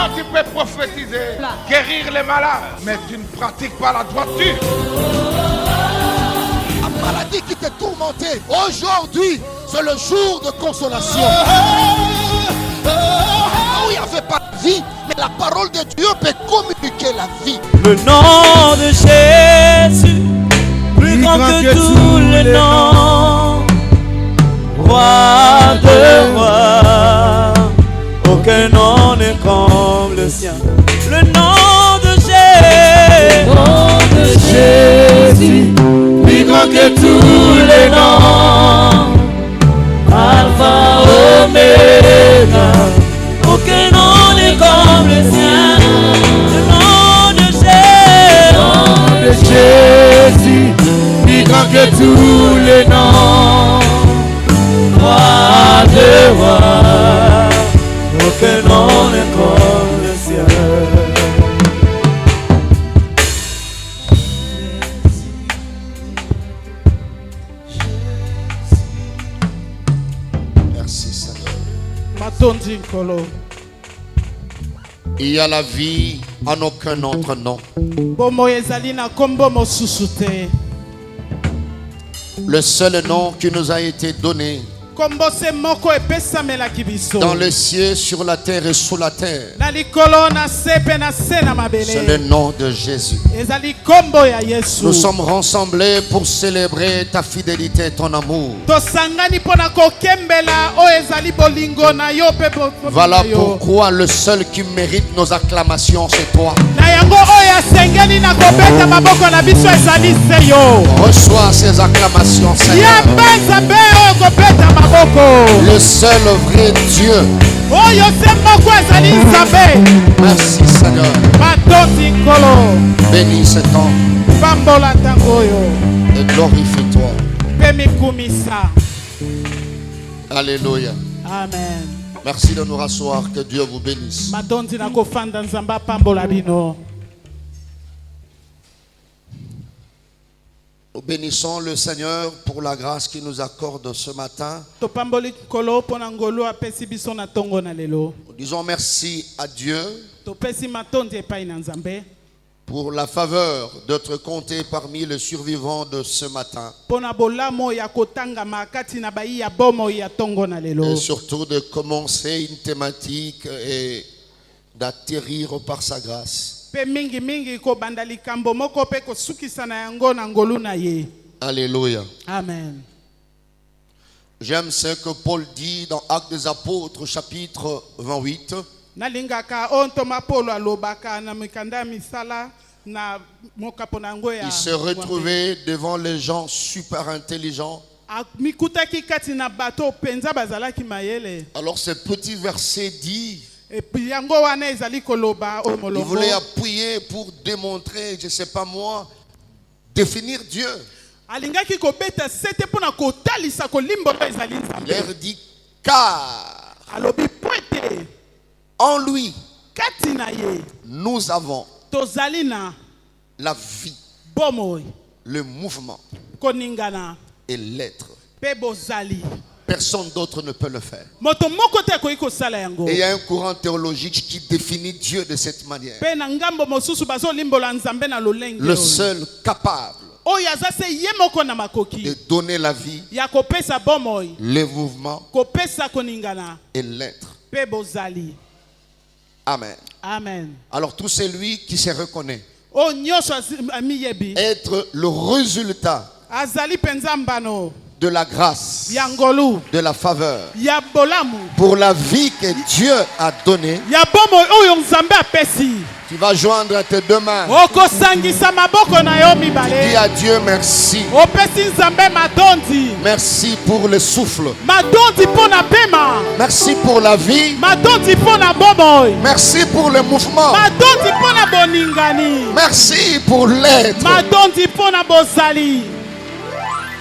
Toi, tu peux prophétiser, guérir les malades, mais tu ne pratiques pas la droiture. La maladie qui te tourmentait, aujourd'hui, c'est le jour de consolation. Où il n'y avait pas de vie, mais la parole de Dieu peut communiquer la vie. Le nom de Jésus, plus grand que tous les noms. Roi de rois, aucun nom n'est comme le sien. Le nom de Jésus, plus grand que tous les noms. Alpha, Oméga, aucun nom n'est comme le sien. Le nom de Jésus, plus grand que tous les noms. Roi de rois, aucun nom n'est comme le sien. Merci Seigneur. Matondi Nkolo. Il y a la vie en aucun autre nom. Bomo ezali na kombo mosusu te. Le seul nom qui nous a été donné Kombo se moko epesamelaki biso. dans le ciel, sur la terre et sous la terre, Na likolo na sepe na se na mabele. c'est le nom de Jésus. Ezali kombo ya Yesu. Nous sommes rassemblés pour célébrer ta fidélité et ton amour. Tosangani pona kokembela o ezali bolingo na yo pe Voilà pourquoi le seul qui mérite nos acclamations, c'est toi. Na yango oya sengeli na kobeta maboko na biso ezali se yo. Reçois ces acclamations, Seigneur. Ya benza be o kobeta maboko. Le seul vrai Dieu. Oyo se moko ezali nzambe. Merci Seigneur. Matondi Nkolo. Bénis ce temps Pambola tango yo. et glorifie-toi. Pe mikumisa. Alléluia. Amen. Merci de nous rasseoir. Que Dieu vous bénisse. Matondi na kofanda nzamba pambola bino. Nous bénissons le Seigneur pour la grâce qu'il nous accorde ce matin. Topamboli Nkolo pona ngolo apesi biso na tongo na lelo. Nous disons merci à Dieu Topesi matondi epai na nzambe. pour la faveur d'être compté parmi les survivants de ce matin. Pona bolamo ya kotanga makati na bai ya bomo ya tongo na lelo. Et surtout de commencer une thématique et d'atterrir par sa grâce. Pe mingi mingi ko bandali kambo moko pe ko sukisa na yango na ngolu na ye. Alléluia. Amen. J'aime ce que Paul dit dans Actes des Apôtres chapitre 28. Nalingaka onto mapolo alobaka na mikanda misala na mokapo na ngo ya. Il se retrouvait devant les gens super intelligents. Mikutaki kati na bato penza bazalaki mayele. Alors ce petit verset dit, Et puis yango wana ezali koloba o il molongo. voulait appuyer pour démontrer, je ne sais pas moi, définir Dieu. Alingaki kobeta sete pona kotalisa kolimbola ezali Il nzambe. leur dit, car Alobi poete en lui, kati na ye nous avons tozali na la vie, bomo le mouvement koningana et l'être. pe bozali. Personne d'autre ne peut le faire. Moto moko te koyi kosala yango. Et il y a un courant théologique qui définit Dieu de cette manière. Pe na ngambo mosusu bazo limbola nzambe na lolenge. Le seul capable Oyo aza se ye moko na makoki. de donner la vie, Ya kopesa bomo le mouvement kopesa koningana et l'être. pe bozali. Amen. Amen. Alors tout celui qui se reconnaît O nyosho ami yebi. être le résultat Azali penza mbano. de la grâce, Ya ngolu. de la faveur, Ya bolamu. pour la vie que Dieu a donnée, Ya bomo oyo nzambe apesi. tu vas joindre tes deux mains. Okosangisa maboko na yo Dis mibale. à Dieu merci. Opesi nzambe madondi. Merci pour le souffle. Madondi pona pema. Merci pour la vie. Madondi pona bomo. Merci pour le mouvement. Madondi pona boningani. Merci pour l'être. Madondi pona bozali.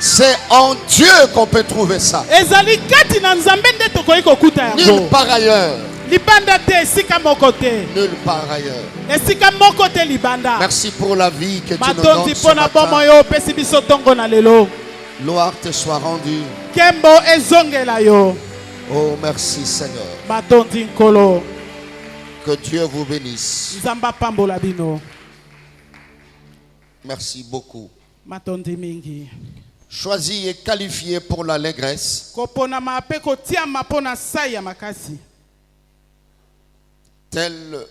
C'est en Dieu qu'on peut trouver ça. Ezali kati na nzambe nde tokoki kokuta Nulle yango. part ailleurs. Libanda te esika moko te. Nulle part ailleurs. Esika moko te libanda. Merci pour la vie que tu nous Madondi donnes ce pona bomo matin. yo opesi biso tongo na lelo. Gloire te soit rendue. Kembo ezongela yo. Oh, merci Seigneur. Madondi nkolo. Que Dieu vous bénisse. Nzamba pambola bino. Merci beaucoup. Matondi mingi. Choisi et qualifié pour l'allégresse. Kopona mape kotia mapona saya makasi. Tel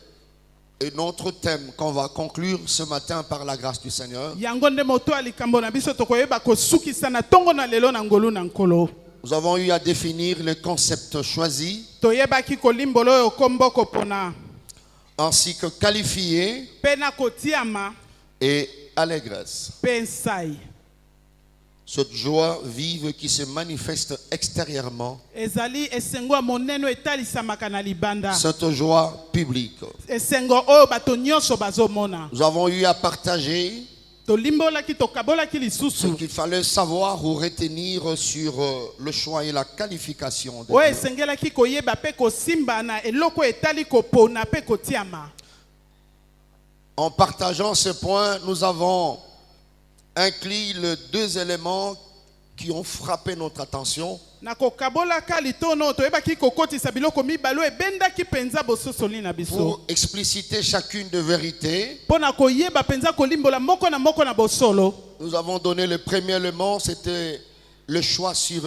est notre thème qu'on va conclure ce matin par la grâce du Seigneur. Yangonde moto alikambo na biso tokoyeba kosukisa na tongo na lelo na ngolu na nkolo. Nous avons eu à définir le concept choisi Toyebaki kolimbolo yo kombo kopona. ainsi que qualifié Pena kotiama et allégresse. pensai. Cette joie vive qui se manifeste extérieurement. Ezali esengo moneno etalisamaka na libanda. Cette joie publique. Esengo oyo bato nyonso bazomona. Nous avons eu à partager Tolimbolaki tokabolaki ce lisusu. qu'il fallait savoir ou retenir sur le choix et la qualification de Oyo Dieu. esengelaki koyeba pe kosimba na eloko etali kopona pe kotiama. En partageant ce point, nous avons inclus les deux éléments qui ont frappé notre attention. Na kokabolaka litono toyebaki kokotisa biloko mibalo ebendaki penza bososoli na biso. Pour expliciter chacune des vérités, Pona koyeba penza kolimbola moko na bosolo. nous avons donné le premier élément, c'était le choix sur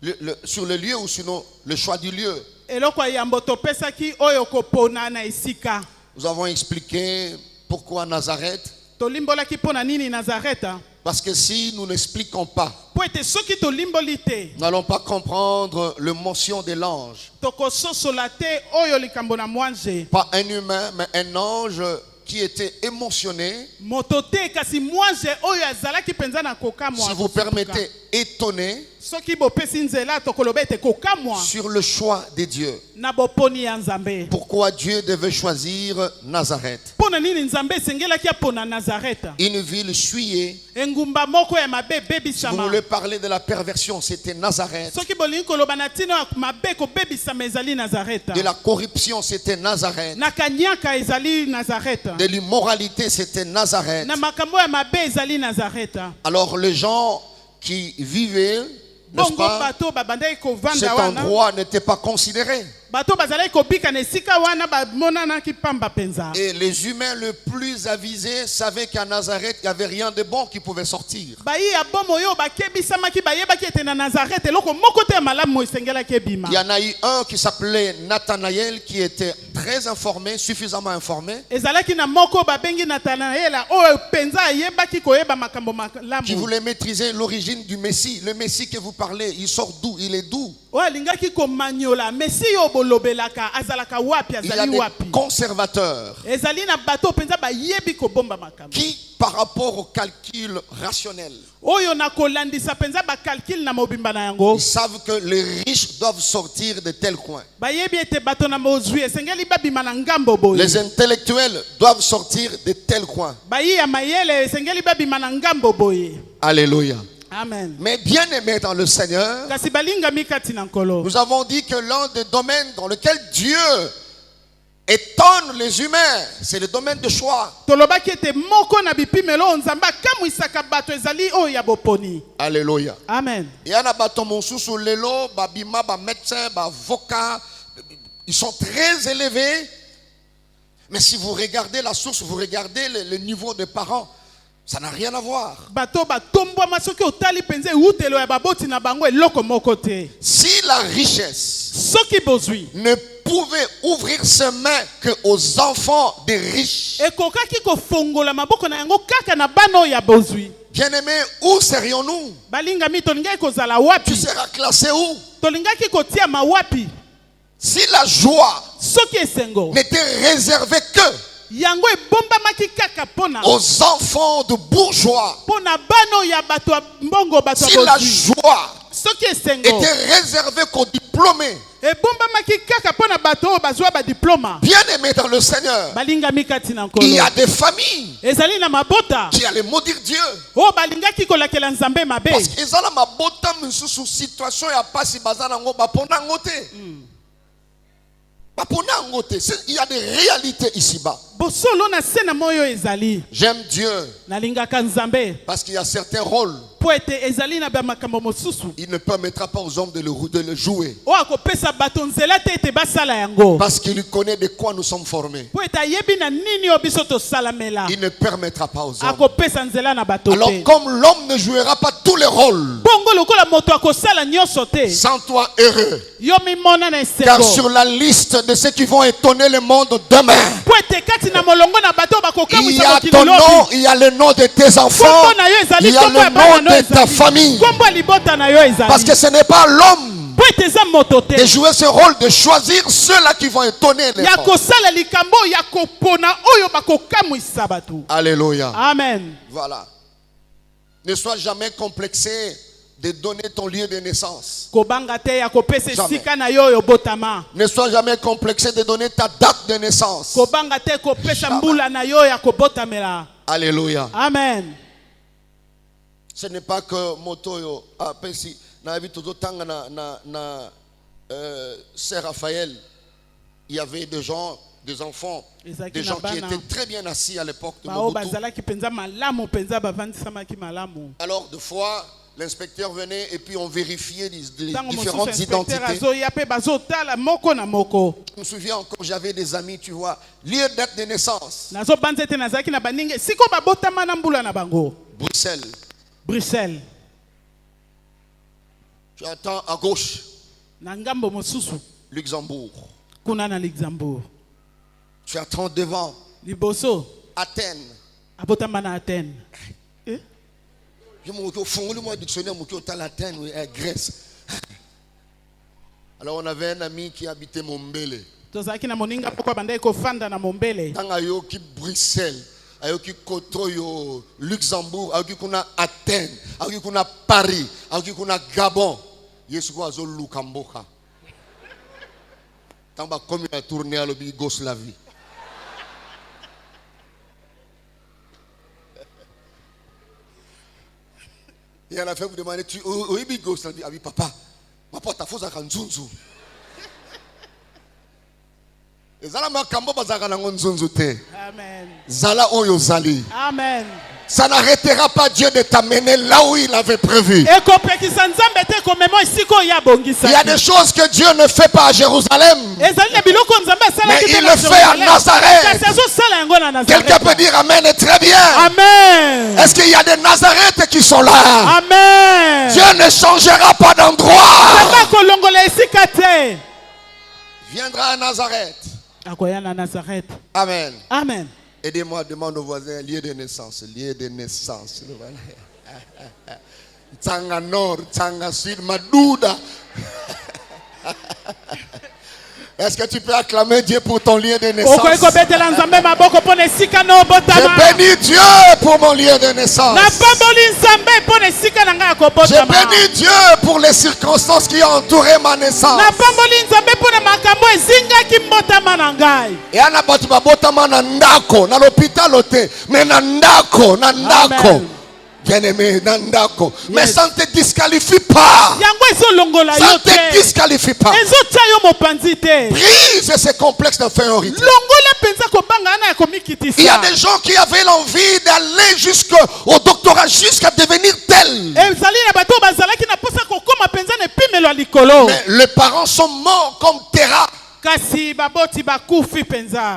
le lieu ou sinon le choix du lieu. Eloko ya yambo topesaki oyo kopona na esika. Nous avons expliqué pourquoi Nazareth. Tolimbolaki pona nini Nazareta. Parce que si nous n'expliquons pas, Po ete soki tolimboli te, nous n'allons pas comprendre l'émotion de l'ange. tokososola te oyo likambo na mwanje. Pas un humain, mais un ange qui était émotionné, Moto te kasi mwanje oyo azalaki penza na kokamwa. si vous permettez, étonné Soki bopesi nzela tokoloba ete kokamwa sur le choix de Dieu. na boponi ya Nzambe. Pourquoi Dieu devait choisir Nazareth, Pona nini Nzambe esengelaki apona Nazareta? une ville souillée. Engumba moko ya mabe Si vous bebisama. voulez parler de la perversion, c'était Nazareth. Soki bolingi koloba na tina ya mabe kobebisama ezali Nazareta. De la corruption, c'était Nazareth. Na kanyaka ezali Nazareta. De l'immoralité, c'était Nazareth. Na makambo ya mabe ezali Nazareta. Alors les gens qui vivaient, n'est-ce Bongo pas, bato babandaki cet kovanda wana. endroit n'était pas considéré. Bato bazalaki kobika na esika wana bamonanaki pamba penza. Et les humains les plus avisés savaient qu'à Nazareth, il n'y avait rien de bon qui pouvait sortir. Bayi ya bomo yo bakebisamaki bayebaki ete na Nazareth eloko moko te ya malamu esengelaki ebima. Il y en a eu un qui s'appelait Nathanaël qui était très informé, suffisamment informé, Ezalaki na moko babengi Nathanaela oyo penza ayebaki koyeba makambo qui malamu. voulait maîtriser l'origine du Messie. Le Messie que vous parlez, il sort d'où? Il est d'où? Oyo alingaki komanyola mesi yo bolobelaka azalaka wapi Il y a azali des wapi. conservateurs Ezali na bato penza bayebi kobomba makambo. qui, par rapport au calcul rationnel, Oyo na kolandisa penza bakalkile na mobimba na yango. ils savent que les riches doivent sortir de tel coin. Bayebi ete bato na mozwi esengeli babima na ngambo boye. Les intellectuels doivent sortir de tel coin. Bayi ya mayele esengeli babima na ngambo boye. Alléluia. Amen. Mais bien aimés dans le Seigneur, Kasi balingami kati na nkolo. nous avons dit que l'un des domaines dans lequel Dieu étonne les humains, c'est le domaine de choix. Tolobaki ete moko na bipimelo Nzambe akamwisaka bato ezali oyo ya boponi. Alléluia. Amen. Il y en a bato monsusu lelo, babima, ba médecin, ba avocat, ils sont très élevés. Mais si vous regardez la source, vous regardez le niveau des parents, ça n'a rien à voir. Bato batombwama soki otali penza eutelo ya baboti na bango eloko moko te. Si la richesse Soki bozwi ne pouvait ouvrir ses mains que aux enfants des riches, ekokaki kofongola maboko na yango kaka na bana oyo ya bozwi. bien-aimés, où serions-nous? Balingami tolingaki kozala Tu wapi? seras classé où? Tolingaki kotiama wapi? Si la joie Soki esengo n'était réservée que yango ebombamaki kaka pona aux enfants de bourgeois, pona bana oyo ya bato ya mbongo bato si ya la bozwi. joie Soki esengo était réservée qu'aux diplômés, ebombamaki kaka pona bato oyo bazwa badiploma. bien-aimés dans le Seigneur, Balingami kati na il y nkolo a des familles ezali na mabota qui allaient maudire Dieu. oyo balingaki kolakela Nzambe mabe. Parce qu'ils ont la mabota sous situation ya pasi bazanango bapona ngote. Bapona ngote. Il y a des réalités ici-bas. Bosolo na se na moyo ezali J'aime Dieu nalingaka Nzambe parce qu'il y a certains rôles po Il ne permettra pas aux hommes de le jouer. Parce qu'il connaît de quoi nous sommes formés. Il ne permettra pas aux hommes. Alors comme l'homme ne jouera pas tous les rôles, sens-toi heureux. Car sur la liste de ceux qui vont étonner le monde demain, il y a ton nom, il y a le nom de tes enfants, il y a le nom de ta famille. Parce que ce n'est pas l'homme de jouer ce rôle, de choisir ceux-là qui vont étonner les gens. Alléluia. Amen. Voilà. Ne sois jamais complexé de donner ton lieu de naissance. Ne sois jamais complexé de donner ta date de naissance. Alléluia. Amen. Ce n'est pas que moto pensi na vie tout tanga na Saint Raphaël. Il y avait des gens, des enfants, des gens qui étaient très bien assis à l'époque de Mobutu. Alors deux fois l'inspecteur venait et puis on vérifiait les différentes identités. Je me souviens encore, j'avais des amis, tu vois, lieu date de naissance. Bruxelles. Tu attends à gauche. Luxembourg. Tu attends devant. Athènes. Grèce. Alors on avait un ami qui habitait Mombele. Tangayoki Bruxelles, ayoki Kotoyo, Luxembourg, ayoki kuna Athènes, ayoki kuna Paris, ayoki kuna Gabon. Yesu kwa zo Lukamboka. Tamba comme il a tourné à l'Yougoslavie. Et à la fin, vous demandez, tu es Yougoslavie? Ah oui, papa, ma porte à faux à Kanzunzu. Et Zala Makambo Bazaka Nangonzunzu te. Amen. Zala Oyozali. Amen. Ça n'arrêtera pas Dieu de t'amener là où il avait prévu. Il y a des choses que Dieu ne fait pas à Jérusalem, mais il le fait à Nazareth. Quelqu'un peut dire Amen et très bien. Amen. Est-ce qu'il y a des Nazarètes qui sont là? Amen. Dieu ne changera pas d'endroit. Viendra à Nazareth. Amen. Amen. Aidez-moi, demande au voisin, lieu de naissance, lieu de naissance. Tsanga Nord, Tsanga Sud, Madouda. Est-ce que tu peux acclamer Dieu pour ton lieu de naissance? Je bénis Dieu pour mon lieu de naissance. Je bénis Dieu pour les circonstances qui ont entouré ma naissance. Et à na l'hôpital, mais nandako. Bien-aimé, Nandako. Mais ça ne te disqualifie pas. Ça ne te disqualifie pas. Brise ces complexes d'infériorité. Il y a des gens qui avaient l'envie d'aller jusqu'au doctorat, jusqu'à devenir tel. Mais les parents sont morts comme Terah.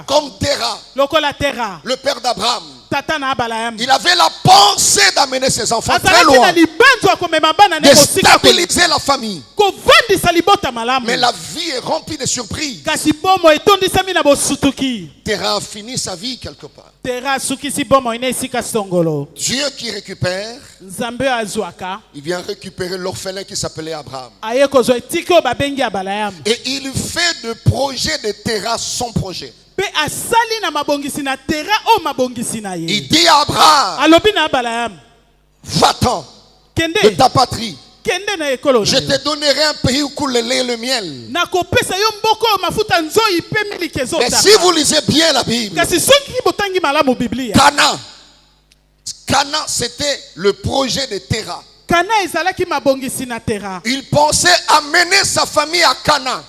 Comme Terah, le père d'Abraham. Il avait la pensée d'amener ses enfants très loin, de stabiliser la famille. Mais la vie est remplie de surprises. Terah a fini sa vie quelque part. Dieu qui récupère, il vient récupérer l'orphelin qui s'appelait Abraham. Et il fait de projet de Terah son projet. Il dit à Abraham, va-t'en de ta patrie. Je te donnerai un pays où coule le lait et le miel. Mais si vous lisez bien la Bible, Cana, c'était le projet de Terah. Il pensait amener sa famille à Cana.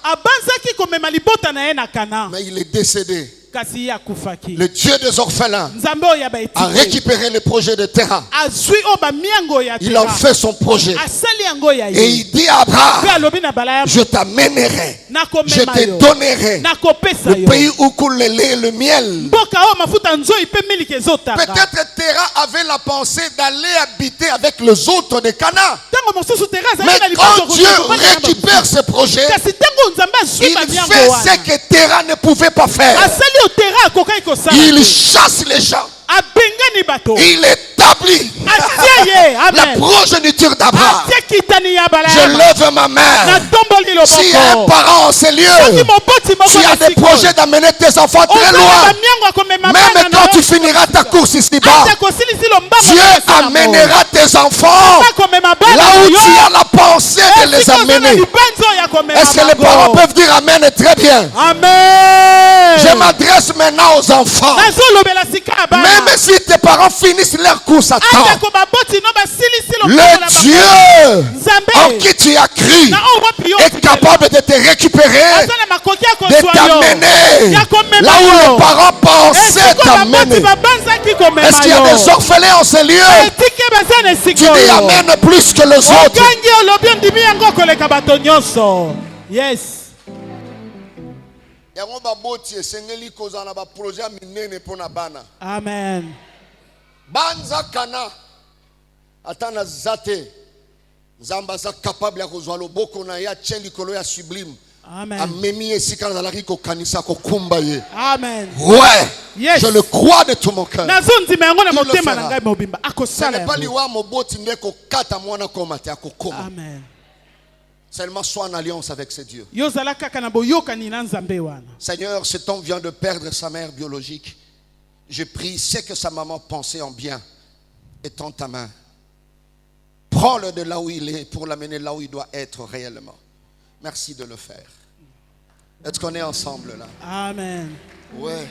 Mais il est décédé. kasi akufaki. Le Dieu des orphelins Nzambe oyo ba a récupéré le projet de terrain. azwi o ba miango ya Il en fait son projet. asali yango ya Et il dit à Abraham, pe alobi na bala je t'amènerai, je nakomema te yo donnerai nakopesa le yo pays où coule le lait et le miel. mboka o mafuta nzoi pe miliki ezotanga. Peut-être Terah avait la pensée d'aller habiter avec les autres de Canaan. Tango mosusu Terah azali Mais na liboso quand Dieu récupère ce projet, kasi tango Nzambe azwi il ba miango fait wana ce que Terah ne pouvait pas faire. asali o Terah akokaki kosala Il chasse les gens. abengani bato Il établit atie ye la amen progéniture d'Abraham. atie kitani ya bala Je lève ma main. natomboli S'il y a un loboko parent en ces lieux, soki moboti moko tu as des projets d'amener tes enfants très ozala loin, bamiango akomema même bana quand na tu yo finiras ta course ici-bas, ata kosilisi lombango Dieu na kosala mo. amènera tes enfants akomema bana là na où yo tu as la pensée de les esika ozala amener. libanzo ya komema Est-ce que les bango. parents peuvent dire Amen? Très bien. amen Je m'adresse maintenant aux enfants. nazolobela sika ya bana Même si tes parents finissent leur course à temps, atako baboti no basilisi lombango na le bango. Dieu Nzambe en qui tu as cru na oyo wapi yo est capable de te récupérer, azala makoki ya de kozwa yo t'amener ya komema là où yo les parents pensaient esiko baboti t'amener. babanzaki komema Est-ce qu'il y a des yo orphelins en ces lieux? etike baza na Tu esika dis oyo Amen plus que les autres. okangi olobi ondimi yango koleka bato nyonso yes yango baboti esengeli kozala na baprojet minene mpona bana amen banza kana ata naza te nzambe aza capable ya kozwa loboko na ye atie likolo ya sublime amen amemi ye esika nazalaki kokanisa kokumba ye. amen Ouais, Yes. je le crois de tout mon cœur. nazondima yango na Il le motema fera. na ngai mobimba Ce akosala n'est pas yango liwa moboti nde kokata mwana koma te akokoma. amen Seulement sois en alliance avec ce Dieu. yo ozala kaka na boyokani na nzambe wana Seigneur, cet homme vient de perdre sa mère biologique. Je prie, sais que sa maman pensait en bien. Étends ta main. Prends-le de là où il est pour l'amener là où il doit être réellement. Merci de le faire. Est-ce qu'on est ensemble là? amen Ouais.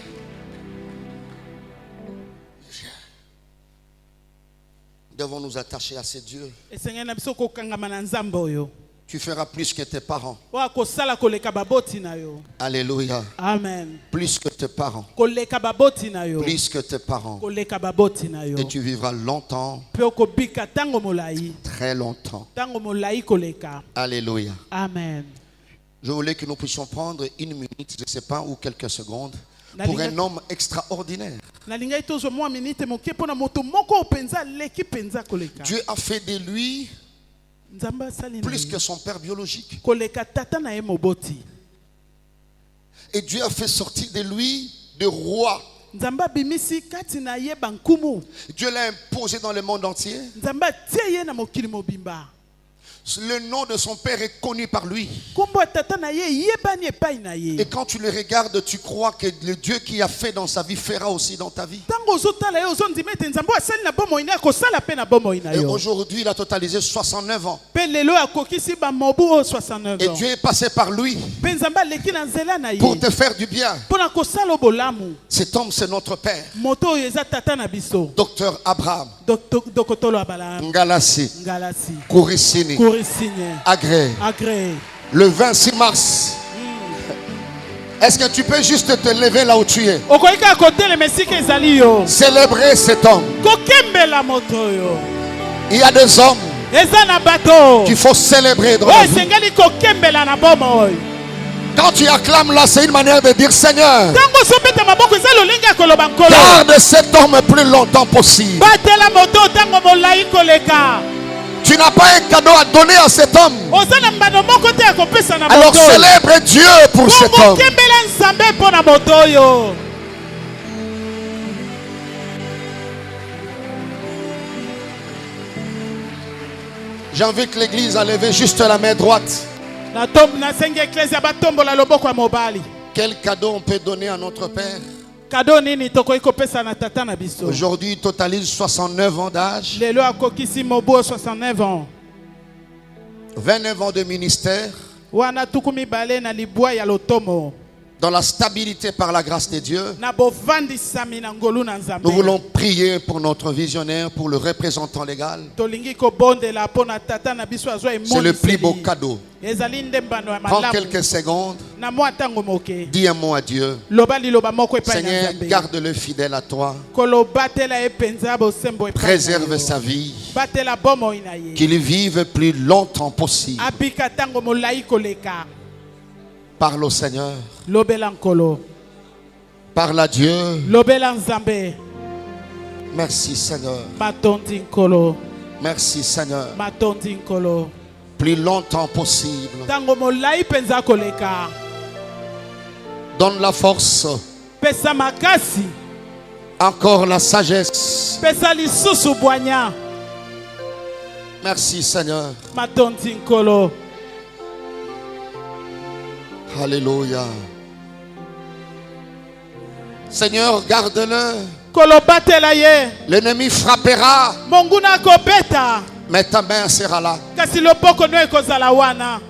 Nous devons nous attacher à ce Dieu. esengeli na biso kokangama na nzambe oyo Tu feras plus que tes parents. oyo akosala koleka baboti na yo Alléluia. amen Plus que tes parents. koleka baboti na yo Plus que tes parents. koleka baboti na yo Et tu vivras longtemps, mpe okobika ntango molai très longtemps. ntango molai koleka Alléluia. amen Je voulais que nous puissions prendre une minute, je ne sais pas, ou quelques secondes, pour un homme extraordinaire. nalingai tozwa mwa minite moke mpo na moto moko mpenza aleki mpenza koleka Dieu a fait de lui nzambe asali na plus ye que son père biologique. koleka tata na ye moboti Et Dieu a fait sortir de lui de roi. nzambe abimisi kati na ye bankumu Dieu l'a imposé dans le monde entier. nzambe atie ye na mokili mobimba Le nom de son père est connu par lui. nkombo ya tata na ye eyebani epai na Et ye quand tu le regardes, tu crois que le Dieu qui a fait dans sa vie fera aussi dans ta vie. ntango ozotala ye ozondima ete nzambe asali na bomoi na ye akosala mpe na bomoi na Et yo aujourd'hui, il a totalisé 69 ans. mpe lelo akokisi bamobu oyo 69 Et ans Dieu est passé par lui mpe nzambe aleki na nzela na ye pour te faire du bien. mpo na kosala bolamu Cet homme, c'est notre père, moto oyo eza tata na biso docteur Abraham dokotolo ya balamu Ngalasi ngalasi Kourisini korisigne Agré. agré Le 26 mars. Est-ce que tu peux juste te lever là où tu es? okoki kaka kotelema esika ezali yo Célébrer cet homme. kokembela moto oyo Il y a des hommes eza na bato qu'il faut célébrer dans oyo la vie. esengeli kokembela na bomoi Quand tu acclames là, c'est une manière de dire Seigneur, ntango ozobeta maboko eza lolenge ya koloba nkolo garde cet homme le plus longtemps possible. batela moto ntango molai koleka Tu n'as pas un cadeau à donner à cet homme. oza na mbano moko te ya kopesa na Alors moto oyo. célèbre Dieu pour cet homme. kembela nzambe mpo na moto oyo J'invite l'église à lever juste la main droite. nasengi eklezia batombola loboko ya mobali Quel cadeau on peut donner à notre Père? kado nini tokoki kopesa na tata na biso Aujourd'hui, il totalise 69 ans d'âge, lelo akokisi mobu oyo 69 ans 29 ans de ministère, wana tuku mibale na libwa ya lotomo dans la stabilité par la grâce de Dieu. na bovandisami na ngolu na Nzambe. Nous voulons prier pour notre visionnaire, pour le représentant légal. Tolingi kobondela pona tata na biso azwa emoniseli. C'est le plus beau cadeau. Ezali ndembano ya Prends malamu. quelques secondes, Na mwa tango moke. dis un mot à Dieu. Loba liloba moko epai na Seigneur, Nzambe. garde-le fidèle à toi. Kolobatela epenza bosembo epai na Préserve yo. sa vie. Batela bomoi na ye. Qu'il vive plus longtemps possible. Abika tango molai koleka. Parle au Seigneur. Lobela nkolo. Parle à Dieu. Lobela Nzambe. Merci Seigneur. Matondi nkolo. Merci Seigneur. Matondi nkolo. Plus longtemps possible. Tango molai penza koleka. Donne la force. Pesa makasi. Encore la sagesse. Pesa lisusu bwanya. Merci Seigneur. Matondi nkolo. Alléluia. Seigneur, garde-le. Kolobatela ye. L'ennemi frappera, Monguna kobeta. mais ta main sera là. Kasi loboko no ekozala wana.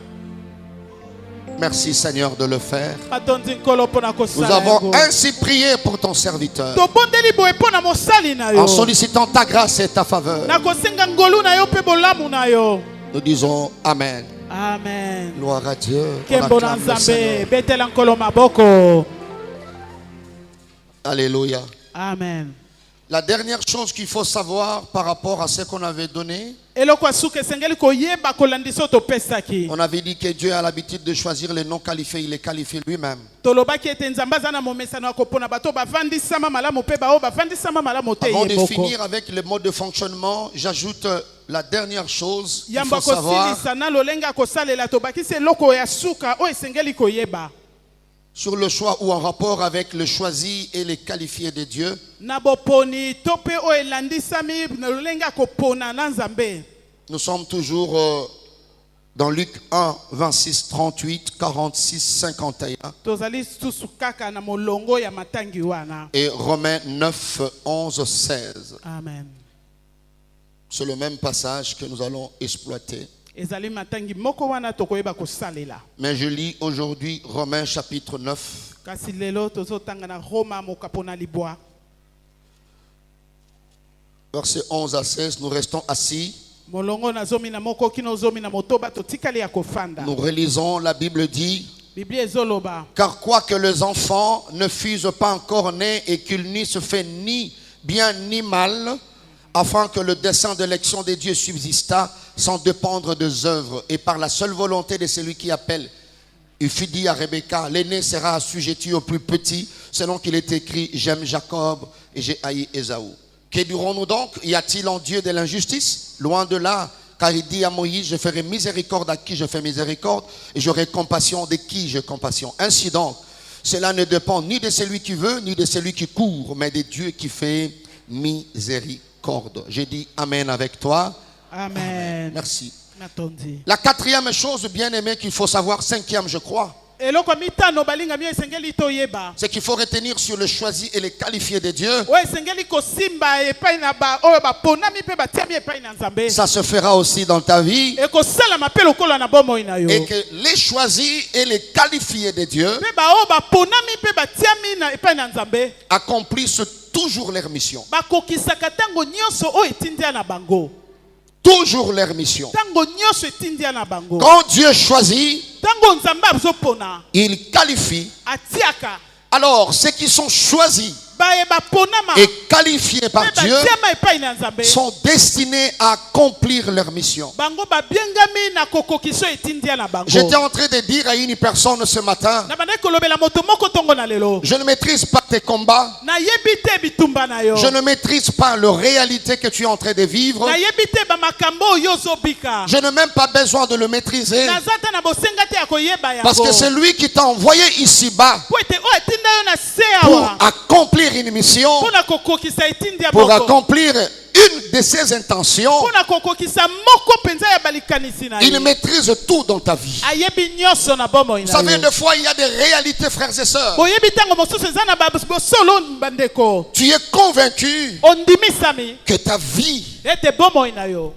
Merci Seigneur de le faire. Matondi nkolo pona Nous kosala avons yango. ainsi prié pour ton serviteur, Tobondeli boye pona mosali na yo. en sollicitant ta grâce et ta faveur. Na kosenga ngolu na yo pe bolamu na yo. Nous disons Amen. Amen. Gloire à Dieu. On Kembo na acclame le Nzambe. Seigneur. Betela nkolo maboko. Alléluia. Amen. La dernière chose qu'il faut savoir par rapport à ce qu'on avait donné, Eloko asuka esengeli koyeba kolandisa topesaki. on avait dit que Dieu a l'habitude de choisir les non qualifiés, il les qualifie lui-même. Tolobaki ete Nzambe aza na momesano ya kopona bato bavandisama malamu pe bao bavandisama malamu te Avant de yeboko. finir avec le mode de fonctionnement, j'ajoute la dernière chose qu'il Yamba faut savoir kosilisa na lolenga kosalela tobakisi eloko ya suka o esengeli koyeba. sur le choix ou en rapport avec le choisi et les qualifiés de Dieu. Na boponi tope o elandisami na lolenga kopona na Nzambe. Nous sommes toujours dans Luc 1, 26, 38, 46, 51 Tozali susu kaka na molongo ya matangi wana. et Romains 9, 11, 16. Amen. C'est le même passage que nous allons exploiter. Ezali matangi moko wana tokoyeba kosalela. Mais je lis aujourd'hui Romains chapitre 9, Kasi lelo tozotanga na Roma mokapona libwa. versets 11 à 16. Nous restons assis. Molongo na zomi na moko kino zomi na motoba totikali ya kofanda. Nous relisons, la Bible dit: Biblia ezoloba. car quoique les enfants ne fussent pas encore nés et qu'ils n'eussent fait ni bien ni mal, afin que le dessein d'élection de Dieu subsistât sans dépendre des œuvres, et par la seule volonté de celui qui appelle. Il fut dit à Rebecca: l'aîné sera assujetti au plus petit, selon qu'il est écrit: j'aime Jacob et j'ai haï Ésaü. Que dirons-nous donc? Y a-t-il en Dieu de l'injustice? Loin de là, car il dit à Moïse: je ferai miséricorde à qui je fais miséricorde, et j'aurai compassion de qui j'ai compassion. Ainsi donc, cela ne dépend ni de celui qui veut, ni de celui qui court, mais de Dieu qui fait miséricorde. J'ai dit Amen avec toi. Amen. Merci. Natondi. La quatrième chose, bien aimé, qu'il faut savoir, cinquième je crois, Eloko mitano balinga mi esengeli toyeba. c'est qu'il faut retenir sur le choisi et les qualifiés de Dieu. O esengeli kosimba epai na ba o ba ponami pe batiami epai na Nzambe. Ça se fera aussi dans ta vie. E kosala mapelo kola na bomoi na yo. Et que les choisis et les qualifiés de Dieu Pe ba o ba ponami pe batiami na epai na Nzambe. accomplissent toujours leur mission. Ba kokisaka tango nyonso o etindia na bango. Toujours leur mission. Tango nyonso etindia na bango. Quand Dieu choisit, Tango Nzambe azopona il qualifie. atiaka. Alors, ceux qui sont choisis Ba e ba ponama. et qualifiés par Pe Dieu batiama epai na Nzambe. sont destinés à accomplir leur mission. Bango ba biengami na kokokiso etindia na bango. J'étais en train de dire à une personne ce matin: Na bana kolobela moto moko tongo na lelo. je ne maîtrise pas tes combats, Na yebite bitumba na yo. je ne maîtrise pas la réalité que tu es en train de vivre, Na yebite ba makambo yo zobika. je n'ai même pas besoin de le maîtriser, Nazata na bosenga te akoyeba yango. parce que c'est lui qui t'a envoyé ici-bas Po ete o etinda yo na se pour awa. accomplir une mission, Pona kokokisa etindia pour moko. accomplir une de ses intentions. Pona kokokisa moko penza ya balikanisi na Il ye. maîtrise tout dans ta vie. Ayebi nyonso na bomo ina Vous savez, yo. des fois, il y a des réalités, frères et sœurs. Boyebi tango mosusu eza na bosolo bandeko. Tu es convaincu Ondimisami que ta vie ete bomo ina yo.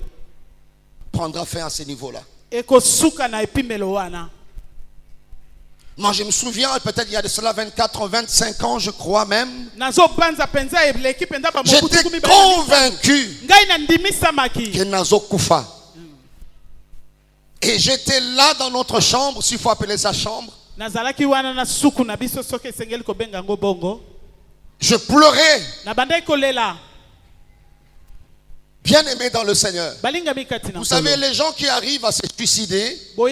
prendra fin à ce niveau-là. Ekosuka na epimelo wana. Moi, je me souviens, peut-être il y a de cela 24 25 ans, je crois même. J'étais convaincu que Nazo Koufa. Et j'étais là dans notre chambre, s'il faut appeler sa chambre. Je pleurais. Bien aimé dans le Seigneur. Vous savez, les gens qui arrivent à se suicider, nous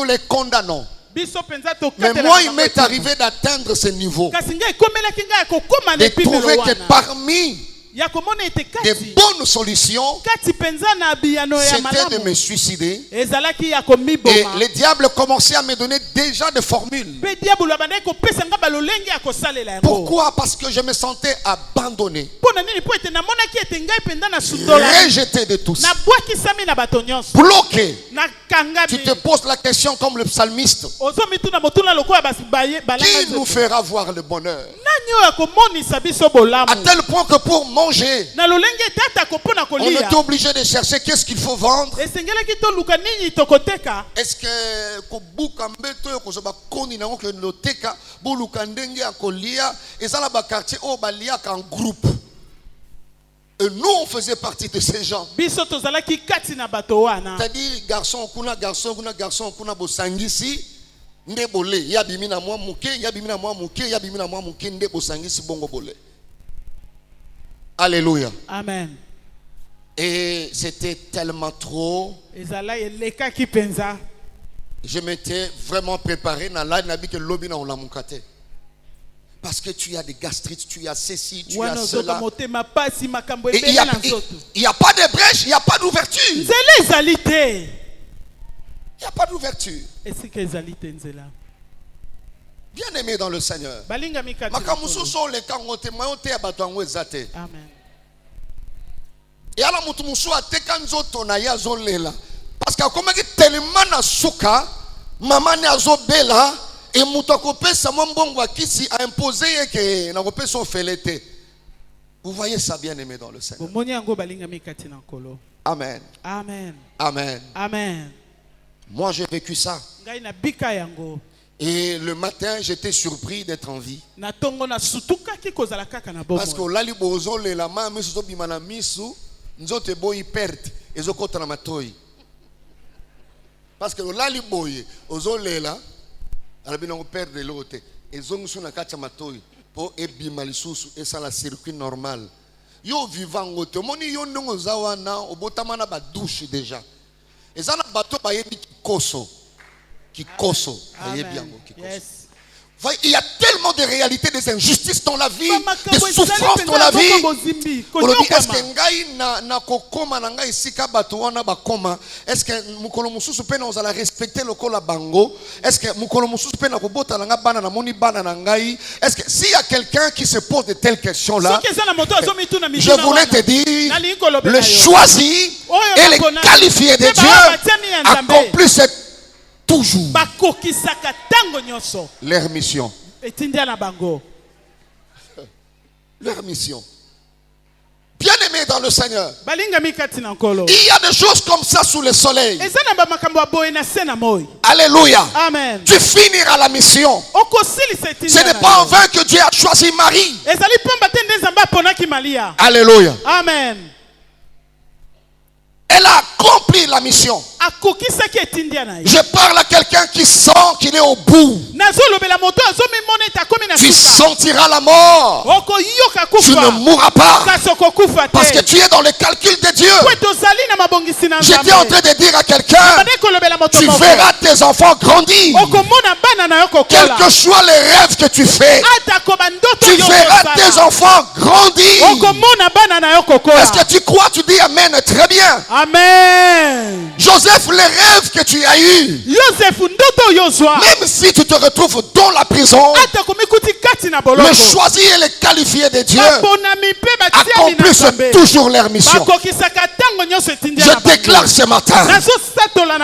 les condamnons. Mais moi, il m'est arrivé d'atteindre ce niveau. De trouver que parmi des bonnes solutions, c'était de me suicider. Et le diable commençait à me donner déjà des formules. Pourquoi? Parce que je me sentais abandonné, rejeté de tous, bloqué. Tu te poses la question comme le psalmiste: qui nous fera voir le bonheur? À tel point que pour manger, on était obligé de chercher qu'est-ce qu'il faut vendre. Est-ce que groupe? Et nous, on faisait partie de ces gens. C'est-à-dire, garçon, bosangisi, ndebole, yabimina mwa muke, yabimina mwa muke, yabimina mwa muke, nde bosangisi bongo bole. Alléluia. Amen. Et c'était tellement trop. Je m'étais vraiment préparé dans la nabi que lobi na olamukate. Parce que tu as des gastrites, tu as ceci, tu as cela. Et il n'y a pas de brèche, il n'y a pas d'ouverture. Il n'y a pas d'ouverture. Bien aimé dans le Seigneur. Amen. Et alors, parce que comme il tellement na souka, maman ne azobela et mutakope samambongwa kisi a imposé que na kope son felete. Vous voyez ça, bien aimé dans le Seigneur. Amen. Amen. Amen. Amen. Moi, j'ai vécu ça. Et le matin, j'étais surpris d'être en vie. Parce que là, les bozos, les lamas, mais surtout bimana misu, nous autres boy perdent, et ont contre la matoi. Parce que là, les boy, ozo les là, alors bien on perd de l'autre, et ont sur la kacha matoi pour ebimalisusu et ça la circuit normal. Yo vivant autre, moni yo ndongo zawana, obotamana ba douche déjà. Et ça na bateau ba yebi koso. Kikoso. Yes. Il y a tellement de réalités, des injustices dans la vie, des souffrances dans la vie. Est-ce que ngai na kokoma na ngai sika bato wana bakoma? Est-ce que mukolo mususu pe na ozala respecter lokola bango? Est-ce que mukolo mususu pe na kobota na nga bana na moni bana na ngai? Est-ce que s'il y a quelqu'un qui se pose de telles questions là, je voulais te dire, le choisi et les qualifiés de Dieu accomplissent toujours leur mission. Leur mission. Bien aimé dans le Seigneur. Il y a des choses comme ça sous le soleil. Alléluia. Amen. Tu finiras la mission. Ce n'est pas en vain que Dieu a choisi Marie. Alléluia. Amen. Elle a accompli la mission. Je parle à quelqu'un qui sent qu'il est au bout. Tu sentiras la mort. Tu ne mourras pas. Parce que tu es dans le calcul de Dieu. J'étais en train de dire à quelqu'un, tu verras tes enfants grandir. Quel que soit les rêves que tu fais, tu verras tes enfants grandir. Est-ce que tu crois? Tu dis Amen. Très bien. Amen. Joseph, les rêves que tu as eus, même si tu te retrouves dans la prison, le choisi et les qualifiés de Dieu accomplissent toujours leur mission. Je déclare ce matin,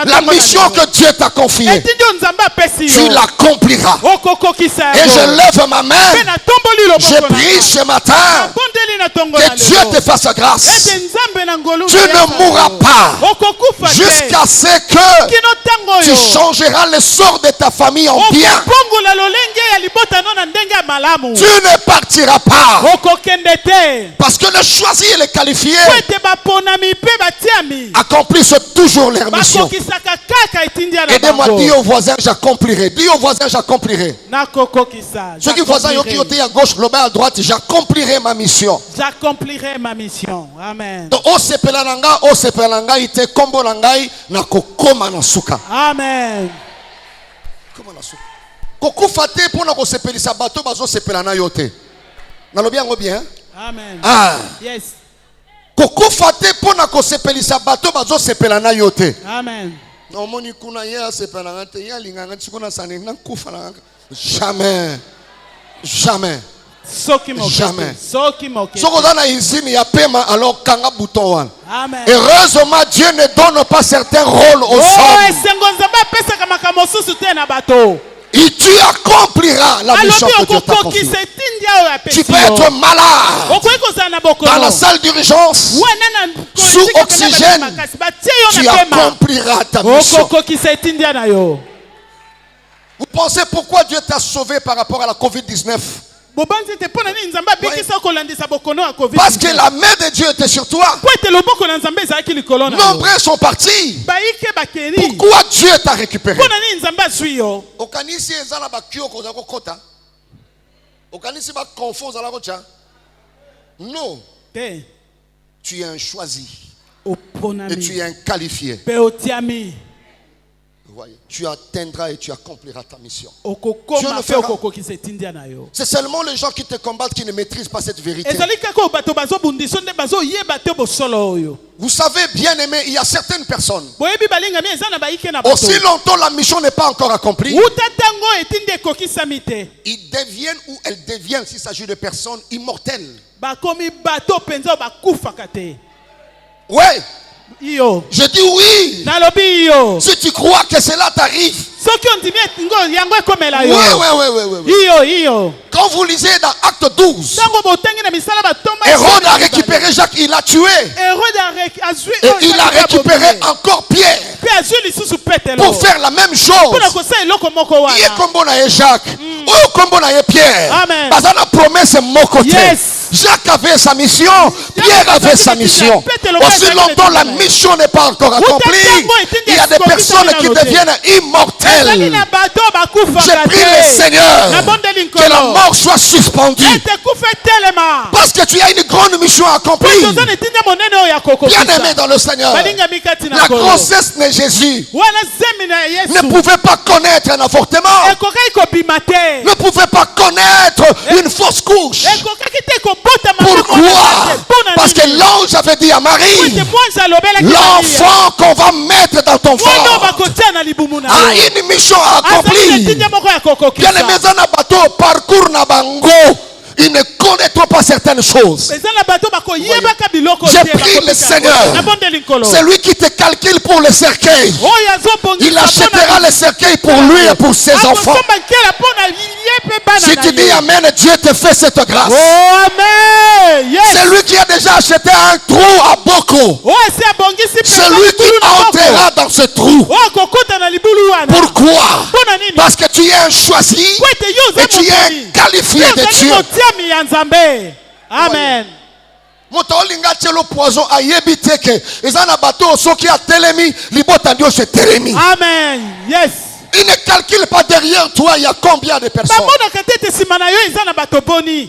la mission que Dieu t'a confiée, tu l'accompliras. Et je lève ma main, je prie ce matin Que Dieu te fasse grâce. Tu ne mourras pas jusqu'à ce que tu changeras le sort de ta famille en bien. Tu ne partiras pas. Parce que le choisi et le qualifié accomplissent toujours leur mission. Aidez-moi, dis au voisin, j'accomplirai. Dis au voisin, j'accomplirai. Ceux qui voisins qui ont été à gauche, le bas à droite, j'accomplirai ma mission. J'accomplirai ma mission. Amen. Donc, o sepelanga ite kombo langai na kokoma na suka. Amen. Koma na suka. Kokufa te pona ko sepelisa bato bazo sepela na yo te. Nalobi yango bien? Amen. Ah. Yes. Kokufa te pona ko sepelisa bato bazo sepela na yo te. Amen. Non moni kuna ya sepela na te ya linganga tsikona sane na kufa na. Jamais. Jamais. Jamais. Alors kanga bouton. Amen. Heureusement Dieu ne donne pas certains rôles aux hommes. Et tu accompliras la mission que Dieu t'a confiée. Tu peux être malade dans la salle d'urgence sous oxygène. Tu accompliras ta mission. Vous pensez pourquoi Dieu t'a sauvé par rapport à la COVID-19? Parce que la main de Dieu était sur toi. Nombreux sont partis. Pourquoi Dieu t'a récupéré? Non. Tu es un choisi. Et tu es un qualifié. Tu atteindras et tu accompliras ta mission. C'est seulement les gens qui te combattent qui ne maîtrisent pas cette vérité. Vous savez, bien aimé, il y a certaines personnes. Aussi longtemps la mission n'est pas encore accomplie, ils deviennent ou elles deviennent, s'il s'agit de personnes immortelles. Ouais. Je dis oui. Si tu crois que cela t'arrive. Oui. Quand vous lisez dans Acte 12, Hérode a récupéré Jacques, il l'a tué. Et il a récupéré encore Pierre pour faire la même chose. Il est comme Jacques. Oh, comme Pierre. Parce la promesse est mon côté. Jacques avait sa mission, Pierre avait sa mission. Aussi longtemps la mission n'est pas encore accomplie, il y a des personnes qui deviennent immortelles. Je prie le Seigneur que la mort soit suspendue, parce que tu as une grande mission à accomplir. Bien aimé dans le Seigneur, la grossesse de Jésus ne pouvait pas connaître un avortement, ne pouvait pas connaître une fausse couche. Pourquoi? Parce que l'ange avait dit à Marie, l'enfant qu'on va mettre dans ton ventre a une mission à accomplir. Bien aimé dans le bateau, parcours na bango, il ne connaît pas certaines choses. J'ai pris le Seigneur, c'est lui qui te calcule pour le cercueil. Il achètera le cercueil pour lui et pour ses enfants. Si tu dis Amen, Dieu te fait cette grâce. C'est lui qui a déjà acheté un trou à Boko. C'est lui qui entrera dans ce trou. Pourquoi? Parce que tu es un choisi et tu es un qualifié de Dieu. Amen. Amen. Yes. Il ne calcule pas derrière toi, il y a combien de personnes.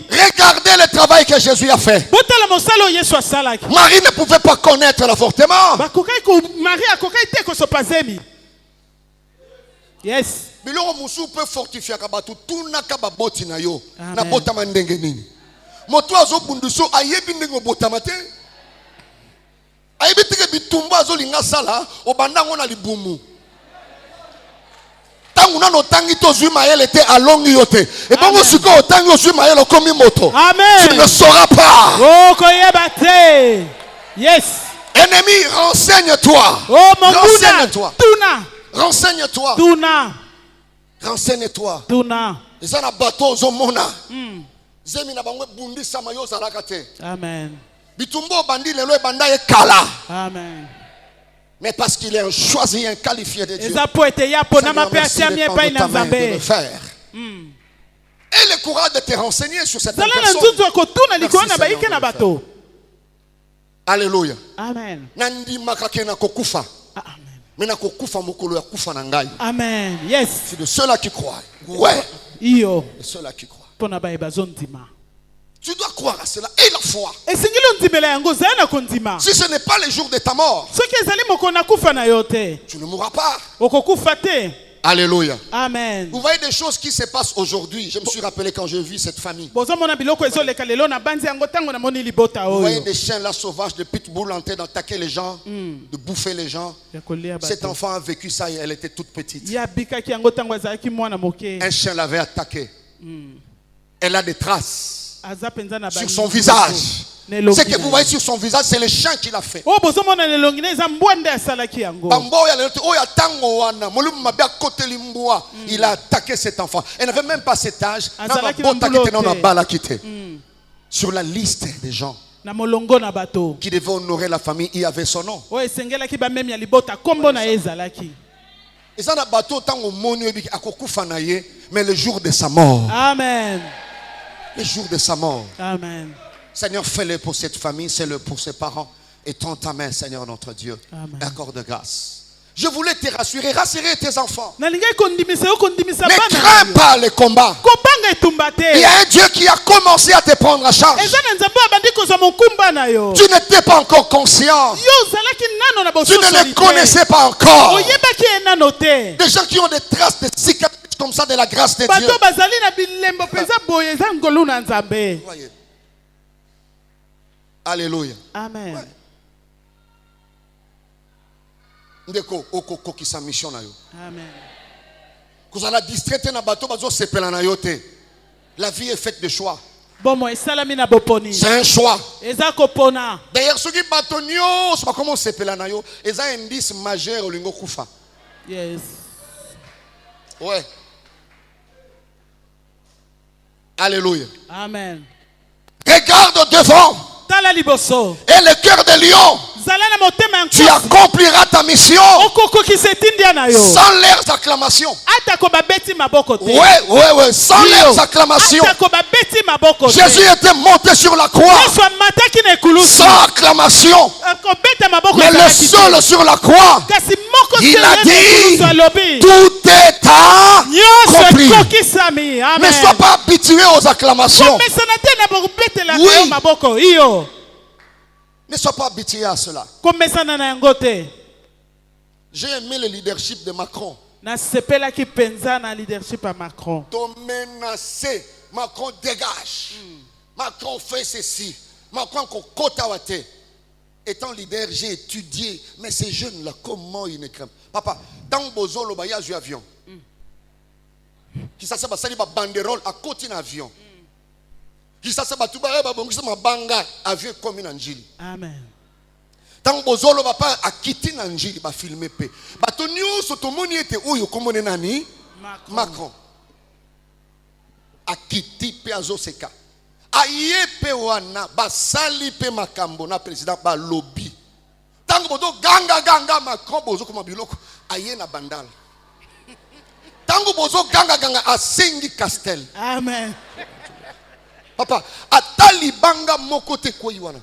Regardez le travail que Jésus a fait. Marie ne pouvait pas connaître l'avortement. Yes. Biloko musu peut fortifier kabatu tuna kababoti na yo. Na botama ndenge nini. Moto azo bunduso ayebi ndenge botama te. Ayebi teke bitumba azo linga sala obandango na libumu. Tangu nano tangi to zui mayele te alongi yote. Et bongo siko otangi o zui mayele komi moto. Amen. Tu ne sauras pas. Oh koyebate. Yes. Ennemi, renseigne-toi. Oh mon renseigne-toi. Tuna. Renseigne-toi. Tuna. Renseigne-toi. Tuna. Ezana bateau ozomona. Zemi na bango bundi sama yo zalaka te. Amen. Bitumbo bandi lelo banda ye kala. Amen. Mais parce qu'il est un choisi, un qualifié de Dieu. Eza po ete ya po na Seigneur, mape merci de atia prendre pa ina ta main de le nzambe. faire. Et le courage de te renseigner sur cette Zala na personne. nzuzu akotuna likolo na Merci, baike Seigneur, na bato. Alléluia. Amen. Nandi makake na kokufa. Amen. Mais na kokufa mokolo ya kufa na ngai. Amen. Yes. C'est de ceux-là qui croient. Ouais. Iyo. De ceux-là qui croient. Pona ba bazondima. Tu dois croire à cela et la foi. Esengeli ondimela yango zala na kondima. Si ce n'est pas le jour de ta mort, Soki ezali moko na kufa na yo te. tu ne mourras pas. Okokufa te. Alléluia. Amen. Vous voyez des choses qui se passent aujourd'hui. Je me suis rappelé quand j'ai vu cette famille. Bozomona biloko ezoleka lelo na banzi yango tango na moni libota Vous voyez oyo. des chiens là sauvages, de pitbull en train d'attaquer les gens, de bouffer les gens. Ya kolia Cet bato. enfant a vécu ça et elle était toute petite. Ya bikaki yango tango azalaki mwana moke. Un chien l'avait attaqué. Elle a des traces Aza penza na sur son visage. Ce Nelongi que vous voyez sur son visage, c'est le chien qui l'a fait. Oh bozomona nelongi na eza mbwande asalaki yango. Bambo ya lelo oya tango wana molumu mabe akoteli mbwa. Il a attaqué cet enfant. Elle n'avait même pas cet âge. Azalaki Na na bota mbulo kite, na te. na bala kite. Sur la liste des gens Na molongo na bato. qui devaient honorer la famille, il y avait son nom. Oyo esengelaki bamemi ya libota kombo na ye ezalaki. Et ça na bateau tango moni oyebi akokufa na ye, mais le jour de sa mort. Amen. Le jour de sa mort. Amen. Seigneur, fais-le pour cette famille, fais-le pour ses parents. Et tends ta main, Seigneur notre Dieu. Amen. Et accorde grâce. Je voulais te rassurer tes enfants. Nalingai kondimisa yo kondimisa Ne bana. crains pas les combats. Kobanga etumba te. Il y a un Dieu qui a commencé à te prendre en charge. Eza na nzambe abandi kozwa mokumba na yo. Tu n'étais pas encore conscient. Yo ozalaki nano na Tu bososo. ne les connaissais pas encore. Oyebaki ye nano te. Des gens qui ont des traces de cicatrices comme ça de la grâce de Dieu. Bato bazali na bilembo penza boye eza ngolu na nzambe. Voyez. Alléluia. Amen. Ouais. Ndeko okoko ki sa mission na yo. Amen. Kozala distraite na bato bazo sepela na yo te. La vie est faite de choix. Bomo esalami na boponi. C'est un choix. Eza kopona. D'ailleurs, ceux qui bato nyonso bakomo sepela na yo, eza indice majeur olingo kufa. Yes. Ouais. Alléluia. Amen. Regarde devant Tala liboso. et le cœur de lion. Zala na motema Tu nkosi. accompliras ta mission Okokokisa etindia na yo. sans leurs acclamations. Atako babeti maboko te. Ouais, sans leurs acclamations. Atako babeti maboko te. Jésus était monté sur la croix Yesu amataki na ekulusu. sans acclamation. Akobeta maboko Mais le ezalaki te. seul sur la croix, Kasi moko il a sele dit, ekulusu alobi. tout est accompli. Nyonso ekokisami. Ne Amen. sois pas habitué aux acclamations. Komesana te na bokobetela Oui. yo maboko. Iyo. Ne sois pas habitué à cela. Komesana na yango te. J'ai aimé le leadership de Macron. Nasepelaki penza na leadership à Macron. T'ont menacé. Macron dégage. Macron fait ceci. Macron kota wate. Étant leader, j'ai étudié. Mais ces jeunes-là, comment ils ne craignent? Papa, dans Bozo, le voyage du avion. Qui ça, c'est une banderole à côté d'un avion. Qui ça, c'est un banga avion comme une anjili. Amen. Tant Bozo, le papa a quitté l'anjili, va filmer. Bato nyonso to moni était où yo komone nani? Macron. A quitté pe azoseka. Aye pe wana basali pe makambo na président ba lobby. Tango bodo ganga Macron bozo koma biloko aye na bandal. Tango bozo ganga asengi Castel. Amen. Papa, atali banga moko te koi wana.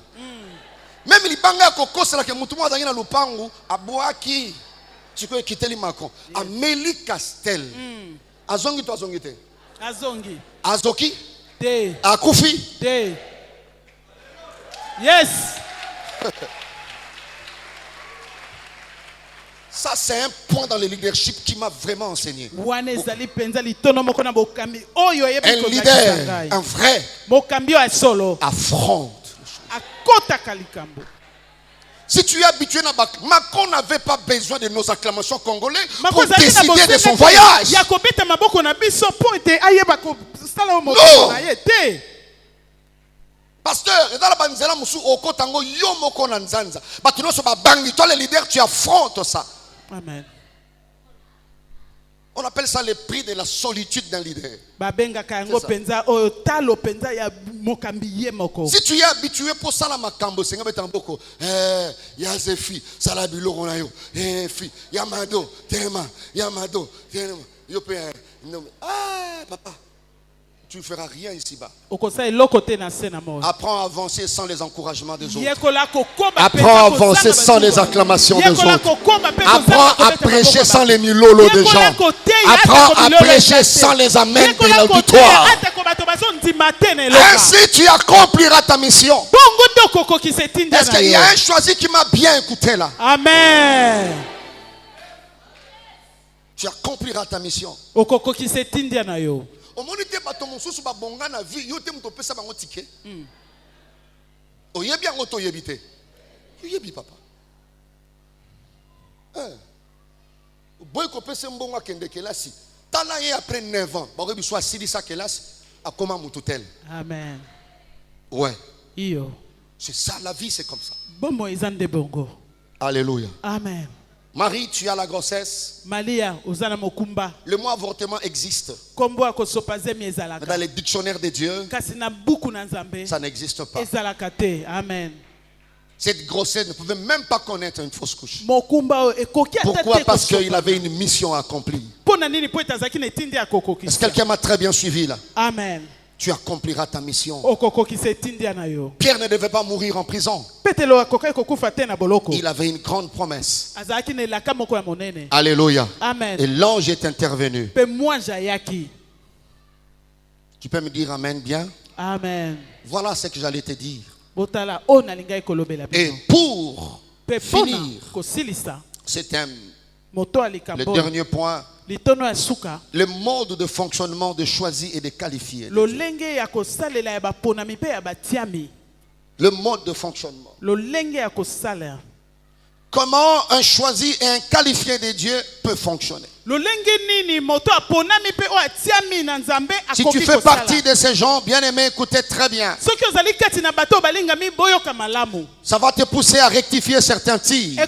Même libanga kokosa la ke mutu mwa zangi na lupangu abwaki. Siko kiteli Macron. Ameli Castel. Azongi to azongi te. Azongi. Azoki? Te. Akufi? Te. Yes. Ça, c'est un point dans le leadership qui m'a vraiment enseigné. Wane zali penza litono moko na bokambi. Oyo yebi Un ko leader, un vrai, Mokambi wa solo. affronte. Akota kalikambo. Si tu es habitué à Macron n'avait pas besoin de nos acclamations congolais pour Mako zali na décider de son bosende voyage. ya kobeta maboko na biso po ete ayeba ko sala o Non. moto na ye te. Pasteur, dans la banzela musu okotango yo moko na nzanza. Batuno so ba bangi, toi le leader tu affrontes ça. Amen. On appelle ça le prix de la solitude d'un leader. Si tu es habitué pour ça, la makambo, c'est un boko. Yazefi, Salabilo, Ronayo, fi, Yamado, Tema, Yamado, Tema. Ah, papa. Tu ne feras rien ici-bas. Apprends à avancer sans les encouragements des autres. Apprends à avancer sans les acclamations des autres. Apprends à prêcher sans les milolos des gens. Apprends à prêcher sans les amens de l'auditoire. Ainsi tu accompliras ta mission. Est-ce qu'il y a un choisi qui m'a bien écouté là? Amen. Tu accompliras ta mission. Omonite bato mosusu ba bonga na vie yote muto pesa bango ticket. Oyebi yango to yebite. Oyebi papa. Boy ko pesa mbonga kende kelasi. Tala ye après 9 ans, ba rebi soit silisa kelasi akoma mututel. Amen. Ouais. Iyo. C'est ça la vie, c'est comme ça. Bomo izande bongo. Alléluia. Amen. Marie, tu as la grossesse. Malia, uzana mokumba. Le mot avortement existe. Kombo akosopaze miezalaka. Dans les dictionnaires de Dieu, Kasina buku na nzambe. ça n'existe pas. Ezalakate. Amen. Cette grossesse ne pouvait même pas connaître une fausse couche. Mokumba ekoki ata. Pourquoi? Parce qu'il avait une mission à accomplir. Pona nini po etazaki na etindi akokokisa. Est-ce que quelqu'un m'a très bien suivi là? Amen. Tu accompliras ta mission. Pierre ne devait pas mourir en prison. Il avait une grande promesse. Alléluia. Amen. Et l'ange est intervenu. Tu peux me dire amen bien? Amen. Voilà ce que j'allais te dire. Et pour finir ce thème, le dernier point, le mode de fonctionnement de choisi et de qualifié. Le mode de fonctionnement. Comment un choisi et un qualifié de Dieu peut fonctionner. Si tu fais partie de ces gens, bien aimés, écoutez très bien. Ça va te pousser à rectifier certains tirs.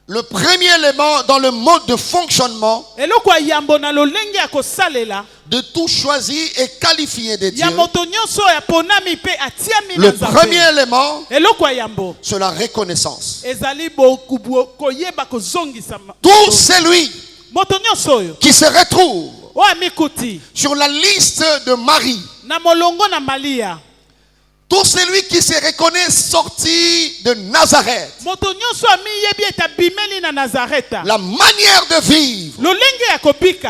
Le premier élément dans le mode de fonctionnement de tout choisi et qualifié de Dieu, le premier élément, c'est la reconnaissance. Tout celui qui se retrouve sur la liste de Marie, tout celui qui se reconnaît sorti de Nazareth, la manière de vivre,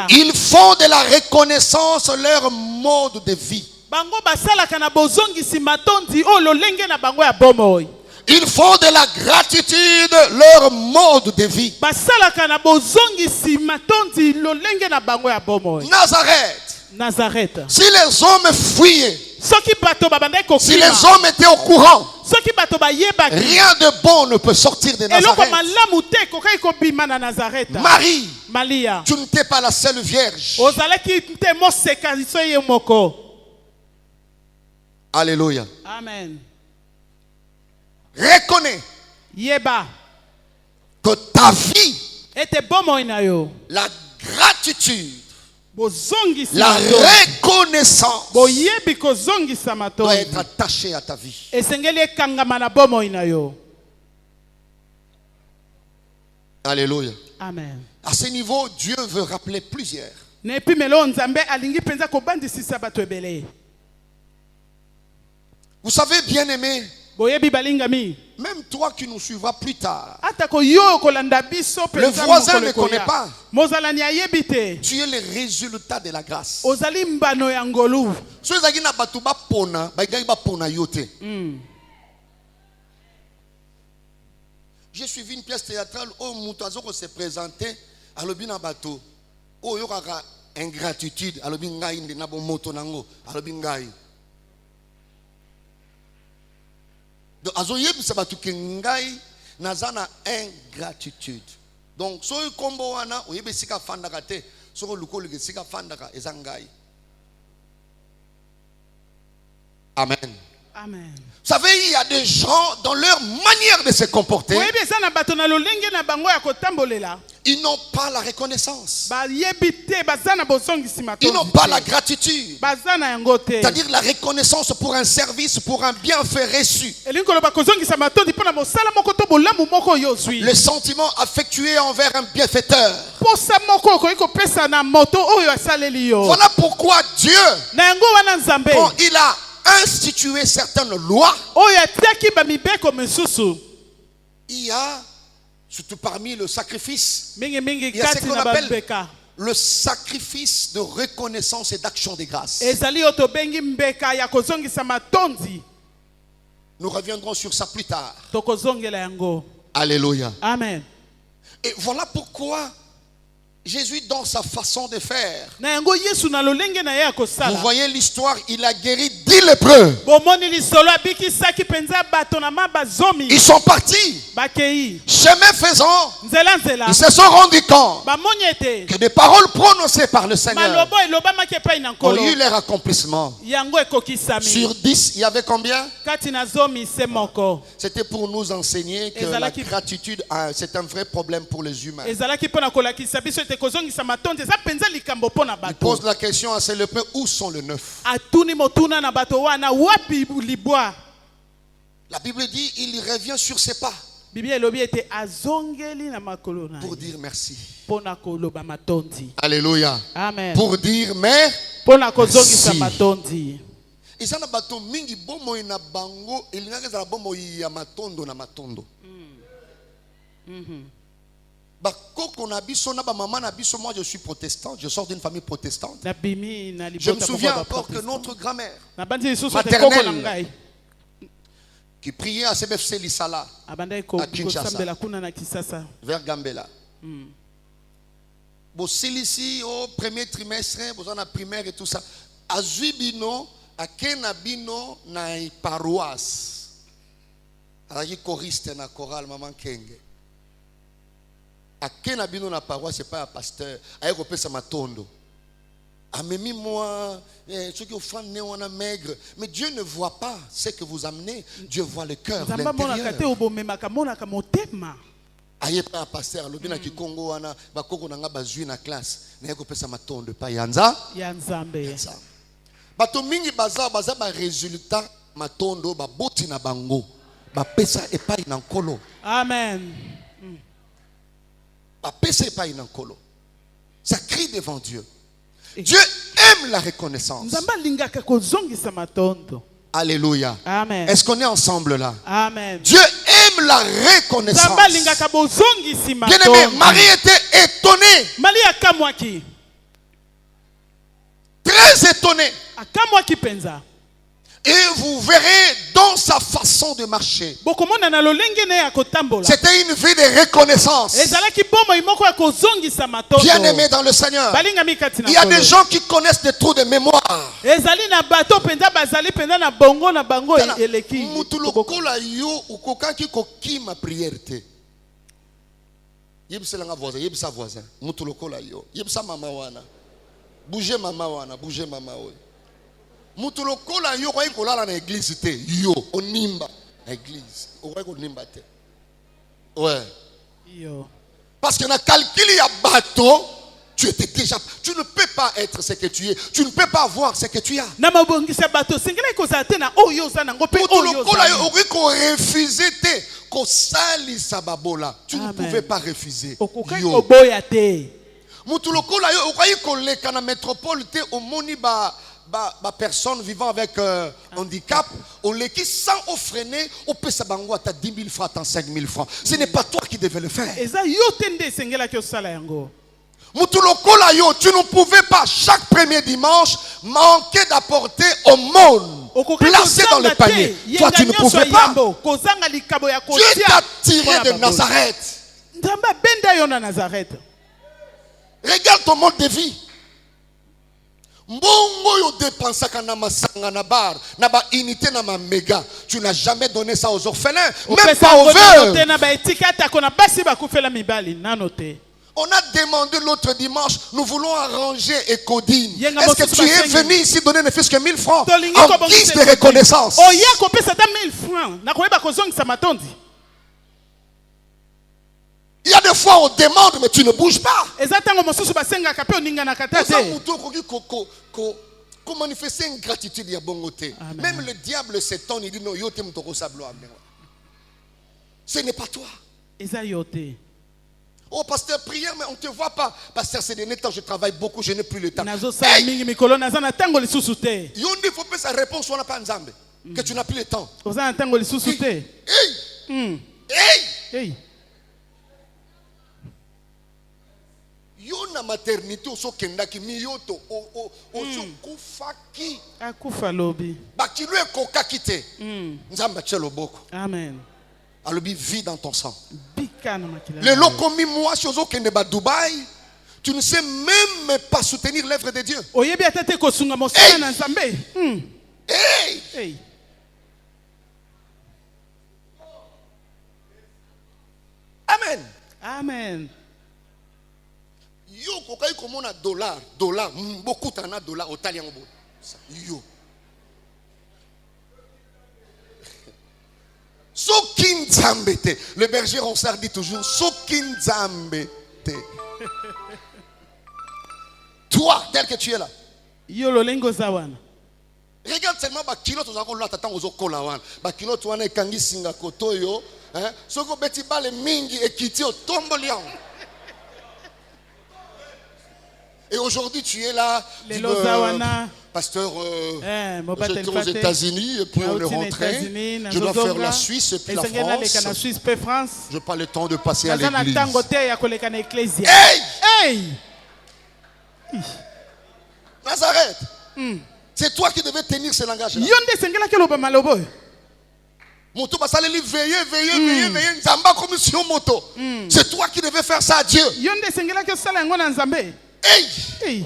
ils font de la reconnaissance leur mode de vie. Ils font de la gratitude leur mode de vie. Nazareth. Si les hommes fuyaient, si les hommes étaient au courant, rien de bon ne peut sortir de Nazareth. Marie, tu n'étais pas la seule vierge. Alléluia. Amen. Reconnais que ta vie, la gratitude, la reconnaissance doit être attachée à ta vie. Alléluia. Amen. À ce niveau, Dieu veut rappeler plusieurs. Vous savez, bien aimé, même toi qui nous suivras plus tard, le voisin ne connaît pas. Tu es le résultat de la grâce. J'ai suivi une pièce théâtrale où Moutazo s'est présenté à l'obina bateau. Oh, il y aura ingratitude. À l'obina inde nabo moto nango. À l'obina. Donc, azoyeb sabatu kengai nazana ingratitude. Donc, so kombo wana oyebe sika fandaka te. So luko luke sika fandaka ezangai. Amen. Amen. Vous savez, il y a des gens dans leur manière de se comporter, ils n'ont pas la reconnaissance. Ils n'ont pas la gratitude. C'est-à-dire la reconnaissance pour un service, pour un bienfait reçu. Le sentiment affectué envers un bienfaiteur. Voilà pourquoi Dieu, quand il a institué certaines lois, il y a, surtout parmi le sacrifice, il y a ce qu'on appelle le sacrifice de reconnaissance et d'action de grâce. Nous reviendrons sur ça plus tard. Alléluia. Amen. Et voilà pourquoi Jésus, dans sa façon de faire, vous voyez l'histoire, il a guéri 10 lépreux. Ils sont partis. Chemin faisant, ils se sont rendus compte que des paroles prononcées par le Seigneur ont eu leur accomplissement. Sur 10, il y avait combien? C'était pour nous enseigner que la gratitude, c'est un vrai problème pour les humains. Il pose la question à ces lépreux, où sont les 9? La Bible dit, il revient sur ses pas pour dire merci. Alléluia. Amen. Pour dire merci. Et ça n'a pas tout mingi bomo ina bango, il n'a que bomo ya matondo na matondo. Moi je suis protestant, je sors d'une famille protestante. Je me souviens encore que notre grand-mère maternelle qui priait à CBFC Lisala à Kinshasa vers Gambela. Bon, ici au premier trimestre, vous en avez primaire et tout ça. À Zuibino, à Kenabino, na paroisse. À la choriste na chorale maman Kenge. À Kenabino na paroisse, c'est pas un pasteur. À Europé, ça m'a tondo. Ah, mais moi, ceux qui ont faim, on a maigre. Mais Dieu ne voit pas ce que vous amenez. Dieu voit le cœur, l'intérieur. Aïe pas un pasteur, l'objet na Kikongo ana bakoko nanga bazui na classe. Na Europé, ça m'a tondo. Pas yanza. Bato mingi baza ba résultat matondo ba boti na bango. Ba pesa epai na nkolo. Amen. Ça crie devant Dieu. Dieu aime la reconnaissance. Alléluia. Amen. Est-ce qu'on est ensemble là? Amen. Dieu aime la reconnaissance. Bien-aimé, Marie était étonnée. Très étonnée. Et vous verrez dans sa façon de marcher. C'était une vie de reconnaissance. Bien aimé dans le Seigneur. Il y a des gens qui connaissent des trous de mémoire. Bougez maman wana, bougez maman. Mutu lokola yo kwa ikolala na église te yo onimba na église okwa konimba te ouais yo parce que na calcul ya bato tu étais déjà, tu ne peux pas être ce que tu es, tu ne peux pas avoir ce que tu as. Na mabongisa bato singela ikozate na oyo za ngo pe oyo lokola yo okwi ko refuser te ko salisa babola tu ne pouvais pas refuser yo boya te mutu lokola yo okwa ko leka na métropole te omoni ba personne vivant avec handicap, on les qui sans freiner, on peut s'abango à 10 000 francs, 5 000 francs. Ce n'est pas toi qui devais le faire. Tu ne pouvais pas chaque premier dimanche manquer d'apporter aumône placé dans le panier. Toi tu ne pouvais pas. Dieu t'a tiré de Nazareth. Regarde ton mode de vie. Mbongo yo dépensaka na masanga na bar na ba unité na ma méga, tu n'as jamais donné ça aux orphelins, même pas aux veuves. On a demandé l'autre dimanche, nous voulons arranger Ecodine. Est-ce que tu es venu ici donner ne fût-ce que 1000 francs en guise de reconnaissance? Il y a des fois on demande mais tu ne bouges pas. Comment manifester une gratitude à bongoté. Même le diable s'étonne, il dit non, yo t'aime ton sablo. Ce n'est pas toi. Oh pasteur, prière, mais on ne te voit pas. Pasteur, ces derniers temps, je travaille beaucoup, je n'ai plus le temps. Hey! Il faut que sa réponse soit pas Nzambe. Que tu n'as plus le temps. Hey! Hey! Yo na maternité au sokendaki miyoto o kufaki. Akufa lobi. Bakilo ekoka kite. Nzamba tshelo boko. Amen. Alobi vit dans ton sang. Le lokomi moi si ozo kende ba Dubaï, tu ne sais même pas soutenir l'œuvre de Dieu. Oyebi atete ko sunga mosala na Nzambe. Hey! Hey. Amen. Amen. Yo kokai komona dollar, beaucoup tana dollar au talian bo. Yo. Sokin Zambete. Le berger Ronsard dit toujours Sokin Zambete. Toi, tel que tu es là. Yo lolengo zawana. Regarde seulement ba kilo to zako la tata ozo kola wana. Ba kilo to wana ekangi singa koto yo, hein? Soko beti bale mingi ekiti o tomboli yango. Et aujourd'hui, tu es là, pasteur, j'étais aux États-Unis, et puis on est rentré. Je dois faire la Suisse et puis la France. Je n'ai pas le temps de passer à l'église. Hey! Hey! Nazareth! C'est toi qui devais tenir ce langage-là. Moto basaleli veiller, nzamba commission moto. C'est toi qui devais faire ça à Dieu. Hey! Hey!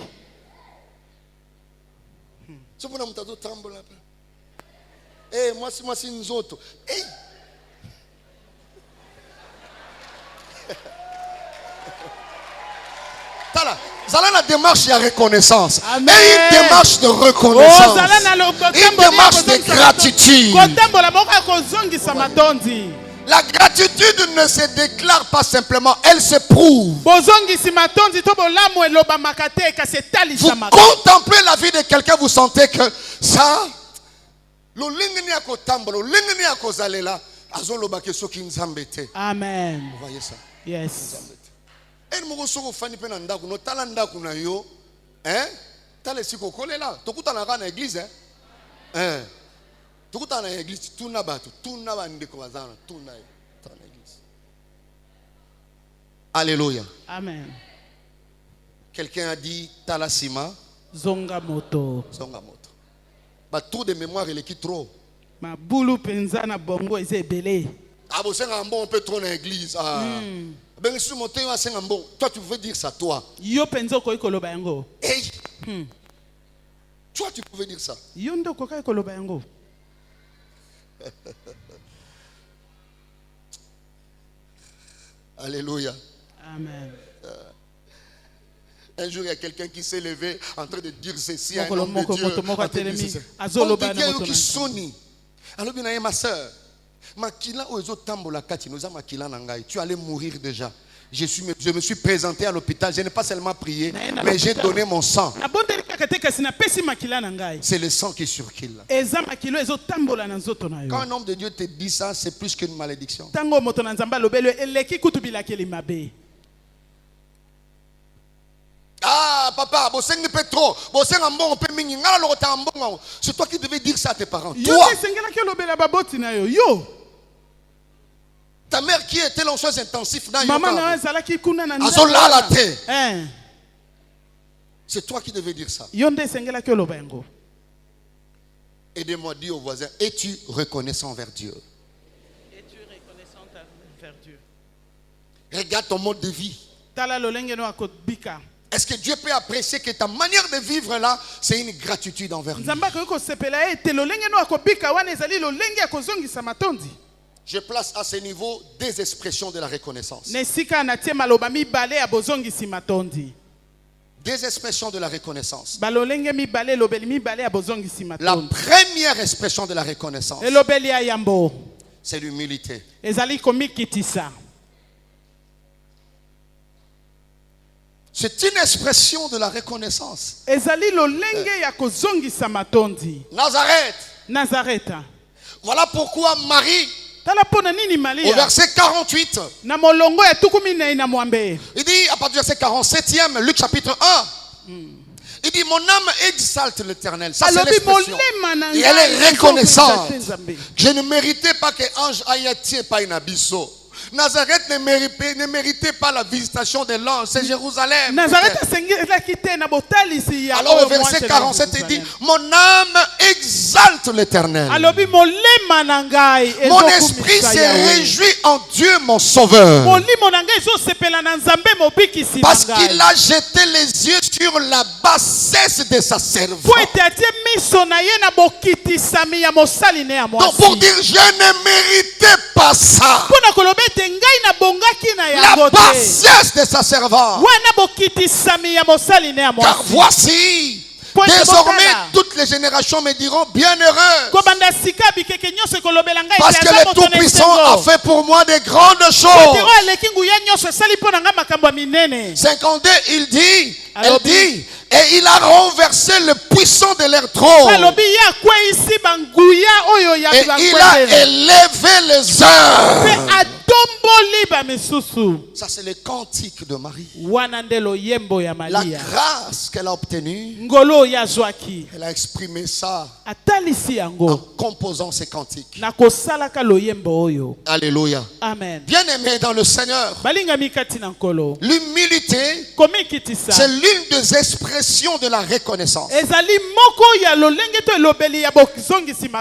Hey, moi si nzoto. Hey! Tala, zala la démarche de reconnaissance. Et une démarche de reconnaissance. Une démarche de gratitude. La gratitude ne se déclare pas simplement, elle se prouve. Vous contemplez la vie de quelqu'un, vous sentez que ça, Amen. Vous voyez ça? Yes. Et nous sommes fani pe na ndaku no tala ndaku na yo, tala siko kolela, tokutana kana église, tokutana église, tuna batu, tuna bandeko bazana, tuna église. Alléluia. Amen. Quelqu'un a dit tala sima, zonga moto. Zonga moto. Ba tout de mémoire il est qui trop. Ma boulou penza na bongo ezebele. Ah bon, c'est un bon peu trop dans l'église. Ben si mon témoin c'est un bon. Toi tu veux dire ça toi. Yo penzo ko ikoloba yango. Hey. Toi tu pouvais dire ça. Yo ndo ko ka ikoloba yango. Alléluia. Amen. Un jour, il y a quelqu'un qui s'est levé en train de dire ceci à un homme de Dieu. Alors, bien, ma soeur, tu allais mourir déjà. Je me suis présenté à l'hôpital. Je n'ai pas seulement prié, mais j'ai donné mon sang. C'est le sang qui circule. Quand un homme de Dieu te dit ça, c'est plus qu'une malédiction. Ah, papa, c'est toi qui devais dire ça à tes parents. Toi, ta mère qui était en soins intensifs dans c'est toi qui devais dire ça. Aidez-moi à dire au voisin, es-tu reconnaissant envers Dieu? Regarde ton mode de vie. Est-ce que Dieu peut apprécier que ta manière de vivre là, c'est une gratitude envers lui? Je place à ce niveau des expressions de la reconnaissance. Nesika natie maloba mibale ya bozongisi matondi. Des expressions de la reconnaissance. Balolenge mibale lobeli mibale ya bozongisi La matondi. première expression de la reconnaissance, Elobeli ya yambo. c'est l'humilité. Ezali komikitisa. C'est une expression de la reconnaissance. Ezali lolenge ya kozongisa matondi. Nazareth. Nazareta. Voilà pourquoi Marie, Tala pona nini au Maria? verset 48, Na molongo ya tukumine na mwambe. il dit à partir du verset 47e, Luc chapitre 1, il dit mon âme exalte l'Éternel. Ça c'est l'expression. Et elle est reconnaissante. Je ne méritais pas que ange aïe pas une abisso. Nazareth ne méritait pas la visitation de l'ange, c'est Jérusalem. Alors au verset 47, il dit, mon âme exalte l'Éternel. Mon esprit se réjouit en Dieu mon sauveur. Parce qu'il a jeté les yeux sur la bassesse de sa servante. Donc pour dire, je ne méritais pas ça. La bassesse de sa servante. Car voici, désormais toutes les générations me diront bienheureux. Parce que le Tout-Puissant a fait pour moi de grandes choses. 52, elle dit, et il a renversé le puissant de leur trône. Et il a élevé les uns. Ça c'est le cantique de Marie. La grâce qu'elle a obtenue, elle a exprimé ça en composant ces cantiques. Alléluia. Amen. Bien aimé dans le Seigneur, l'humilité, c'est l'une des expressions de la reconnaissance.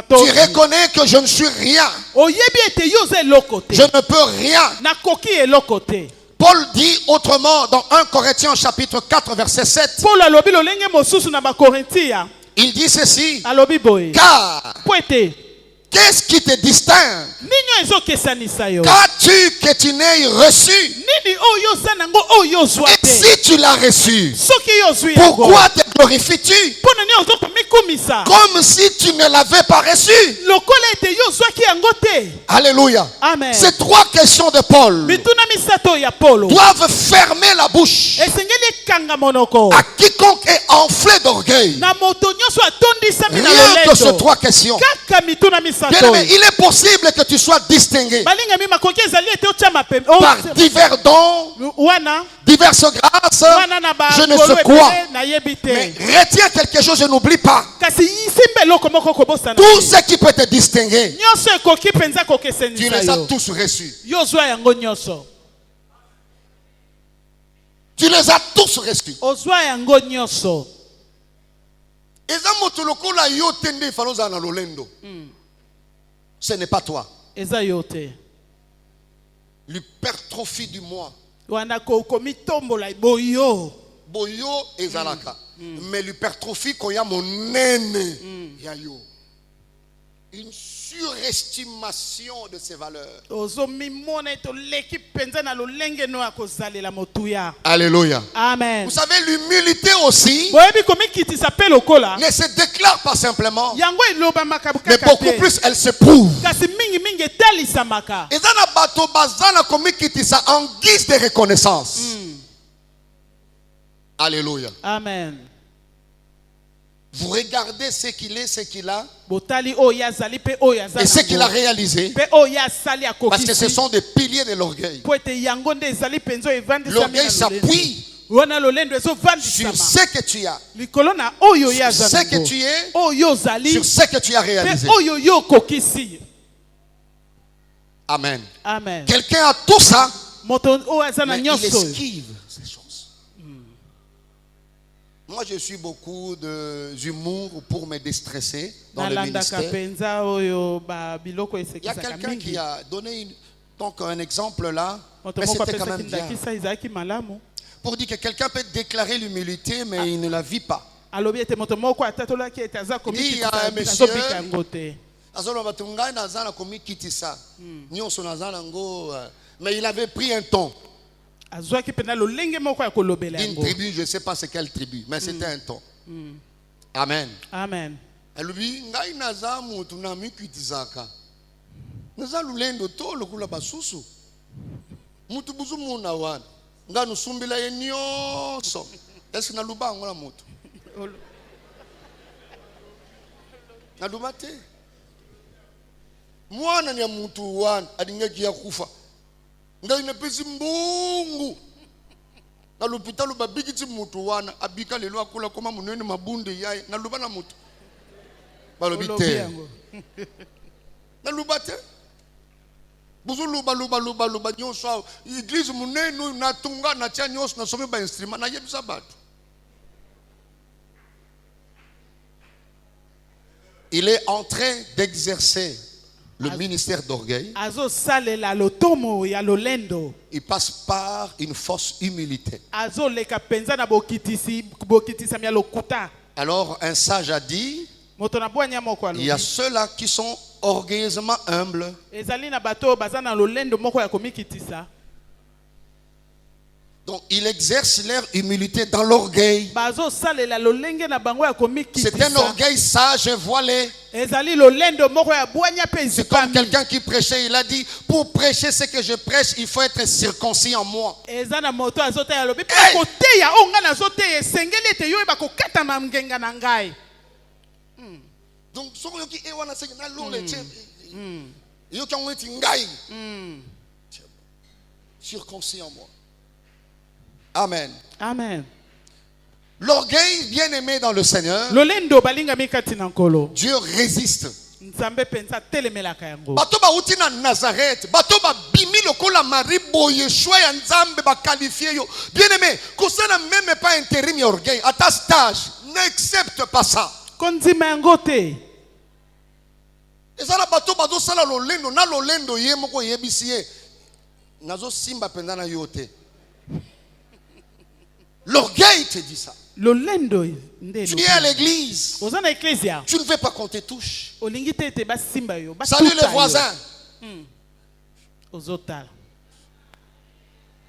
Tu reconnais que je ne suis rien. Je ne peux rien. Paul dit autrement dans 1 Corinthiens chapitre 4 verset 7. Il dit ceci. Car qu'est-ce qui te distingue? Qu'as-tu que tu n'aies reçu? Et si tu l'as reçu, pourquoi te glorifies-tu comme si tu ne l'avais pas reçu? Alléluia. Amen. Ces trois questions de Paul doivent fermer la bouche à quiconque est enflé d'orgueil. Rien que ces trois questions. Bien-aimé, il est possible que tu sois distingué par divers dons, diverses grâces, je ne sais quoi. Mais retiens quelque chose, je n'oublie pas. Tout ce qui peut te distinguer, tu les as tous reçus. Tu les as tous reçus. Ce n'est pas toi. L'hypertrophie du moi. Boyo ezalaka. Mais l'hypertrophie koya monene yayo. Une surestimation de ses valeurs. Alléluia. Amen. Vous savez, l'humilité aussi ne se déclare pas simplement, mais beaucoup plus elle se prouve. Et dans bato bazana komikitisa en guise de reconnaissance. Alléluia. Amen. Vous regardez ce qu'il est, ce qu'il a, et ce qu'il a réalisé, parce que ce sont des piliers de l'orgueil. L'orgueil s'appuie sur ce que tu as, sur ce que tu es, sur ce que tu as réalisé. Amen. Amen. Quelqu'un a tout ça, mais il esquive ces choses. Moi, je suis beaucoup d'humour pour me déstresser dans le ministère. Il y a quelqu'un qui a donné un exemple là, mais c'était quand même bien. Pour dire que quelqu'un peut déclarer l'humilité, mais il ne la vit pas. Il dit, il y a un monsieur, Mais il avait pris un ton. Une tribu, je ne sais pas c'est quelle tribu, mais c'était un ton. Amen. Amen. Alubi ngai naza mutu na mikitizaka. Naza lulendo to lokula basusu. Mutu buzu muna wana. Nga nusumbila ye nyonso. Est-ce na lubango na mutu? Na lubate. Mwana ni mutu wana adingeki ya kufa. Ngai nepesi mbungu. Na lupitalu babikiti mutu wana abika lelo akula koma munene mabunde yaye na lubana mutu. Balobite. Na lubate. Buzu luba nyonso. Église munene na tunga na tia nyonso na somme ba instrument na yebisa batu. Il est en train d'exercer le ministère d'orgueil. Il passe par une fausse humilité. Alors un sage a dit, il y a ceux-là qui sont orgueilleusement humbles. Donc il exerce leur humilité dans l'orgueil. C'est un orgueil sage et voilé. C'est comme quelqu'un qui prêchait, il a dit, pour prêcher ce que je prêche, il faut être circoncis en moi. Hey! Donc circoncis en moi. Amen. Amen. L'orgueil, bien aimé dans le Seigneur, Dieu résiste. Bato ba uti na Nazareth, bato ba bimi lokola maribo Yeshua ya Nzambe ba qualifié yo. Bien aimé, kusana même pas intérim orgueil, à ta stage, n'accepte pas ça. Et ça la bato bazo sala lolendo na lolendo ye moko yebisiye. Nazo simba pendana yote. L'orgueil te dit ça. Tu es à l'église. Tu ne veux pas qu'on te touche. Salut les voisins.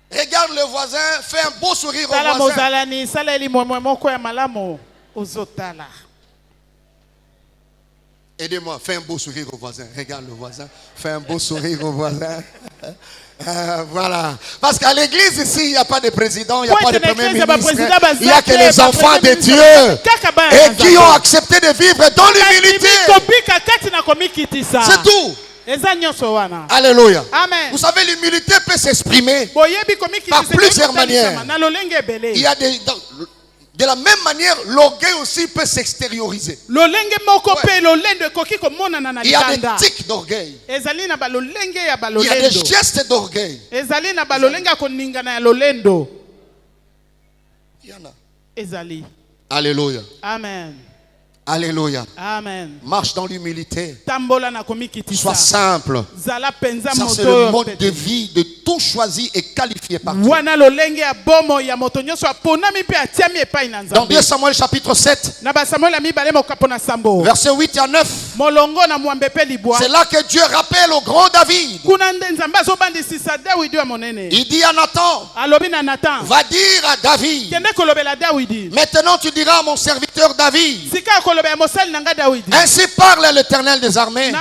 Regarde le voisin, fais un beau sourire au voisin. Aidez-moi, fais un beau sourire au voisin. Regarde le voisin, fais un beau sourire au voisin. Voilà. Parce qu'à l'église ici, il n'y a pas de président, il n'y a pas de premier ministre. Il n'y a que les enfants de Dieu. Et qui ont accepté de vivre dans l'humilité. C'est tout. Alléluia. Amen. Vous savez, l'humilité peut s'exprimer par plusieurs manières. Il y a de la même manière, l'orgueil aussi peut s'extérioriser. Il y a des tics d'orgueil. Il y a des gestes d'orgueil. Il y en a. Alléluia. Amen. Alléluia. Amen. Marche dans l'humilité. Sois simple. Ça, c'est le mode de vie de tout choisi et qualifié par Dieu. Dans 2 Samuel chapitre 7, verset 8 à 9, c'est là que Dieu rappelle au grand David. Il dit à Nathan, va dire à David, maintenant tu diras à mon serviteur David, ainsi parle l'Éternel des armées.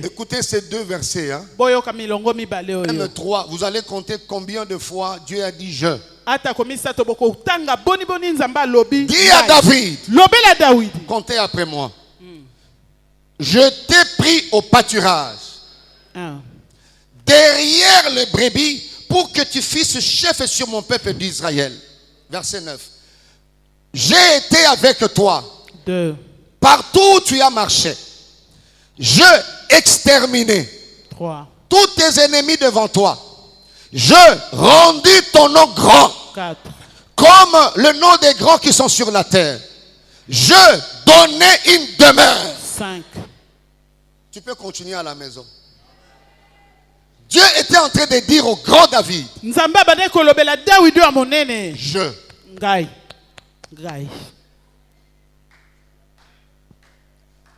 Écoutez ces deux versets. Même 3. Vous allez compter combien de fois Dieu a dit je. Dis à David. Comptez après moi. Je t'ai pris au pâturage. Derrière les brebis pour que tu fisses chef sur mon peuple d'Israël. Verset 9. J'ai été avec toi. 2. Partout où tu as marché. Je exterminé 3. tous tes ennemis devant toi. Je rendis ton nom grand. 4. Comme le nom des grands qui sont sur la terre. Je donnais une demeure. 5. Tu peux continuer à la maison. Dieu était en train de dire au grand David. Je.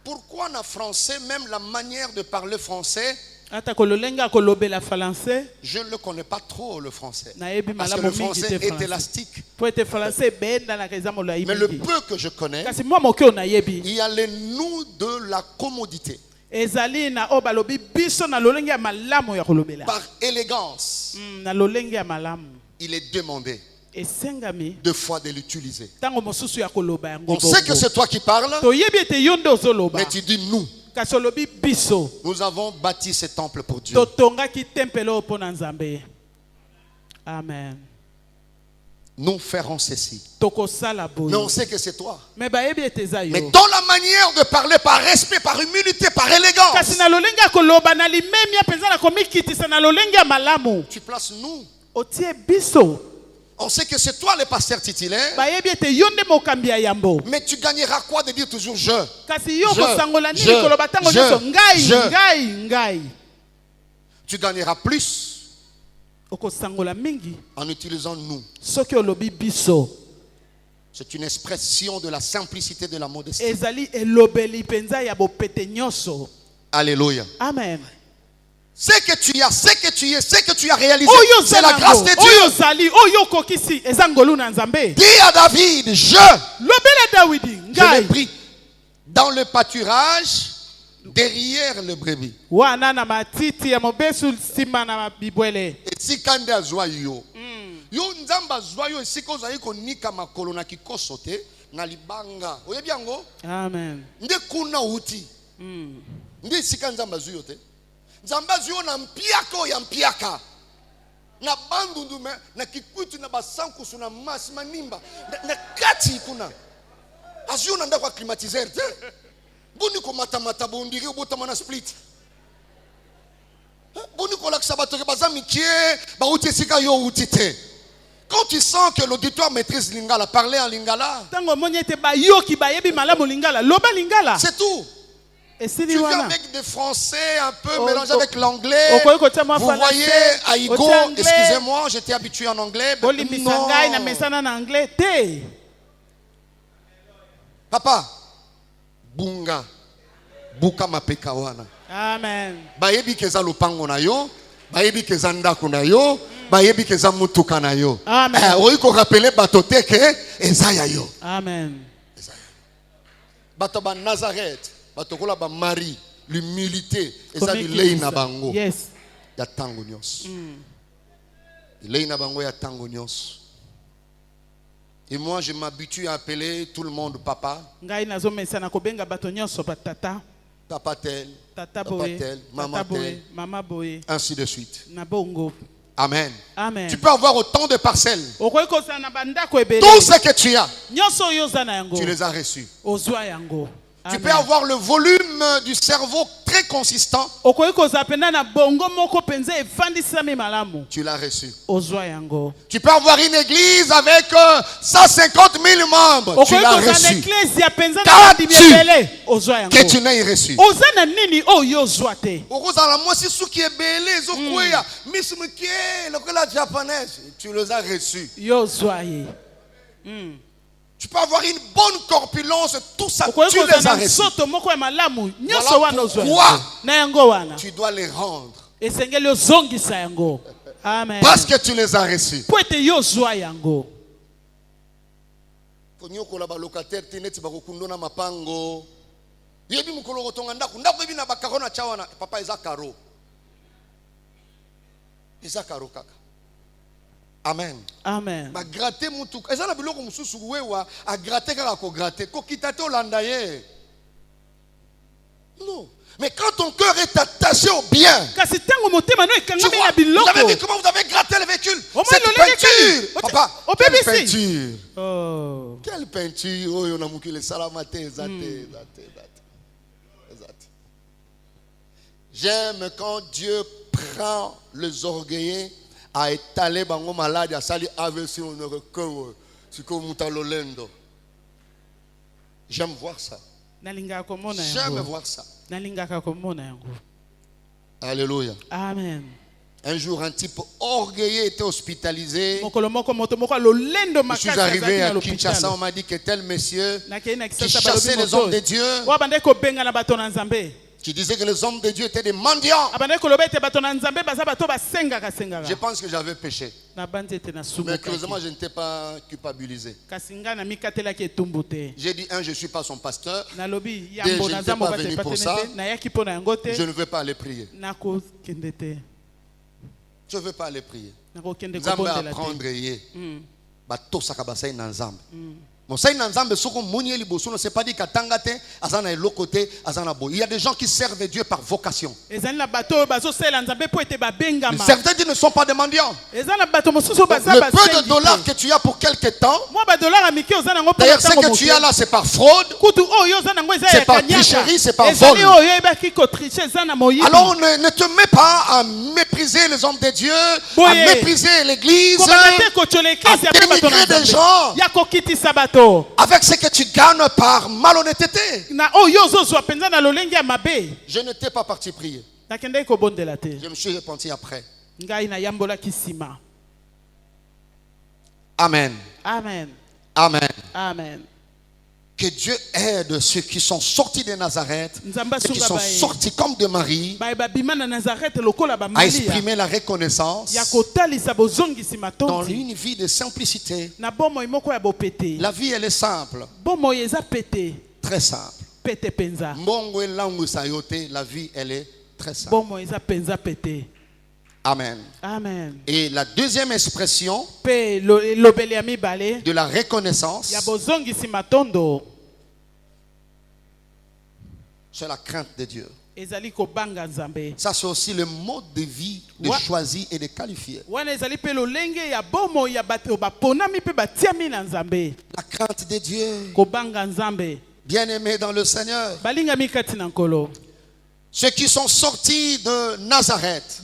Pourquoi en français, même la manière de parler français, ata kololenga kolobela français je ne le connais pas trop le français. nayebi Parce que malamu le mingi français te est français élastique. po ete français benda na keza molai Mais le mingi peu que je connais, kasi mwa moke o nayebi il y a les nous de la commodité. ezali na o balobi biso na lolenge ya malamu ya kolobela Par élégance, na lolenge ya malamu il est demandé esengami deux fois de l'utiliser. ntango mosusu ya koloba yango On sait que c'est toi qui parles, toyebi ete yo nde ozoloba mais tu dis nous. kasi olobi biso Nous avons bâti ce temple pour Dieu. totongaki tempelo oyo mpo na nzambe amen Nous ferons ceci. tokosala Mais on boye sait que c'est toi. me bayebi ete eza Mais yo dans la manière de parler, par respect, par humilité, par élégance, kasi na lolenge ya koloba na limemia mpenza na komikitisa na lolenge ya malamu tu places nous. otie biso On sait que c'est toi le pasteur titulaire. bayebi ete yo nde mokambi ya yambo Mais tu gagneras quoi de dire toujours je? kasi yo Je, kosangola nini je, koloba ntango je, nyonso ngai je. ngai ngai Tu gagneras plus okosangola mingi en utilisant nous. soki olobi biso C'est une expression de la simplicité de la modestie. ezali elobeli mpenza ya bopete nyonso Alléluia. amen Ce que tu as, ce que tu es, ce que tu as réalisé, oyo c'est la grâce de oyo Dieu. ozali oyo okokisi eza ngolu na nzambe Dis à David, je lobela dawidi l'ai ngai pris dans le pâturage derrière le brebis. wana na matiti ya mobesu nsima na bibwele Esika nde azwa yo. Yo nzamba azwa yo esika ozali konika makolo na kikoso te na libanga. Oyebi yango? amen Nde kuna uti. Nde esika nzamba azwa yo te. Nzamba azwa yo na mpiaka oyo ya mpiaka. Na bandundu me na kikutu na basankusu na masi manimba na kati kuna. Azwa yo na ndako ya climatiseur te. Boni ko matamata bondiri obotama na split. Boni ko lakisa bato ke baza mikie ba uti esika yo uti te. Quand tu sens que l'auditoire maîtrise lingala, parler en lingala, ntango omoni ete bayoki bayebi malamu lingala loba lingala c'est tout. esili Tu viens wana avec des français un peu Oh, mélangés oh, avec l'anglais. okoki kotia mwa Vous français, voyez, Aïgo, otia anglais. excusez-moi, j'étais habitué en anglais. bolimbisa ngai na mesana na anglais te Papa, bunga, buka mapeka wana. amen Bayebi keza lupango na yo, bayebi keza ndako na yo, bayebi keza mutuka na yo. Amen. Oyi ko rappeler bato te ke eza ya yo. amen Bato ba Nazareth, bato kola ba Marie, l'humilité, eza bilei na bango. yes Ya tango nyonso. Bilei na bango ya tango nyonso. Et moi je m'habitue à appeler tout le monde papa, ngai nazomesa na kobenga bato nyonso batata papa tel, tata papa boye tel, maman tata boye tel, mama boye ainsi de suite. na bongo Amen. amen Tu peux avoir autant de parcelles. okoki kozala na bandako ebele Tout ce que tu as, nyonso oyo oza na yango tu les as reçus. ozwa yango Tu Amen. peux avoir le volume du cerveau très consistant, okoki kozala mpena na bongo moko mpenza efandisami malamu tu l'as reçu. ozwa yango Tu peux avoir une église avec 150 000 membres, tu okoki l'as kozala na reçu. eklesia mpenza na Qu'as-tu bandimi ebele ozwa yango Que tu n'aies reçu. oza na nini oyo ozwa te okozala mwasi suki ebele ezokweya miss mokie lokola japonaise, tu les as reçus. yo ozwa ye Tu peux avoir une bonne corpulence, tout ça, okoki tu les kozala as na reçus. nsoto moko ya malamu nyonso Voilà wana ozwa pourquoi yango. na yango wana Tu dois les rendre esengeli ozongisa yango amen parce que tu les as reçus. po ete yo ozwa yango konyokola balocataire te neti bakokundona mapango yebi mokolo kotonga ndako ebi na bakaro na tia wana papa eza karo kaka. Amen. amen Bagratte mutuka eza na biloko mosusu wewa agratte kaka kogratte kokita te olanda ye. Non. Mais quand ton cœur est attaché au bien, kasi ntango motema no tu ekangami vois, na vous biloko avez vu comment vous avez gratté le véhicule? Au moins, Cette le lait peinture, est papa, au quelle BBC. peinture? Oh. Quelle peinture? Oh, on a mouki le salamate, zate. J'aime quand Dieu prend les orgueillers à étaler bango malade à sali AVC on ne cœur. C'est comme Moutalolendo. J'aime voir ça. nalingaka komona J'aime yango voir ça. nalingaka komona yango Alléluia. amen Un jour, un type orgueilleux était hospitalisé. Je suis arrivé à Kinshasa, on m'a dit que tel monsieur qui chassait les hommes de Dieu, qui disait que les hommes de Dieu étaient des mendiants. Je pense que j'avais péché. Mais curieusement, je n'étais pas culpabilisé. J'ai dit, je ne suis pas son pasteur. Je n'étais pas venu pour ça. Je ne veux pas aller prier. Je ne veux pas aller prier. Nzambe apprendre yé. Bato sakabasai na nzambe. Mosai na nzambe soko moni liboso, c'est pas dit katangate azana l'autre azana bo. Il y a des gens qui servent Dieu par vocation. Certains ne sont pas des mendiants. Le peu de dollars que tu as pour quelque temps, d'ailleurs ce que tu as là c'est par fraude, c'est par tricherie, c'est par vol. Alors ne te mets pas à mépriser les hommes de Dieu, à mépriser l'église, à dénigrer des gens avec ce que tu gagnes par malhonnêteté. Je n'étais pas parti prier. Je me suis repenti après. Amen. Amen. Amen. Amen. Que Dieu aide ceux qui sont sortis de Nazareth, ceux qui sont sortis comme de Marie, à exprimer la reconnaissance dans une vie de simplicité. La vie, elle est simple. Très simple. La vie, elle est très simple. Amen. Amen. Et la deuxième expression de la reconnaissance, c'est la crainte de Dieu. Ça, c'est aussi le mode de vie de choisir et de qualifier. La crainte de Dieu. Bien-aimés dans le Seigneur. Ceux qui sont sortis de Nazareth,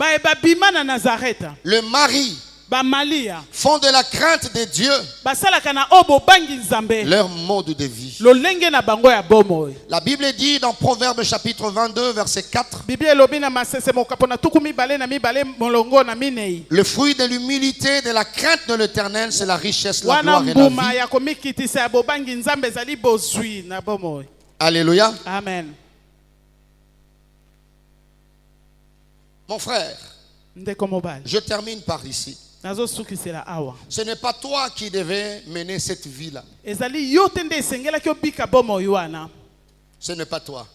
le mari, font de la crainte de Dieu leur mode de vie. La Bible dit dans Proverbes chapitre 22 verset 4, le fruit de l'humilité, de la crainte de l'Éternel, c'est la richesse, la gloire et la vie. Alléluia. Amen. Mon frère, je termine par ici. Ce n'est pas toi qui devais mener cette vie-là. Ce n'est pas toi.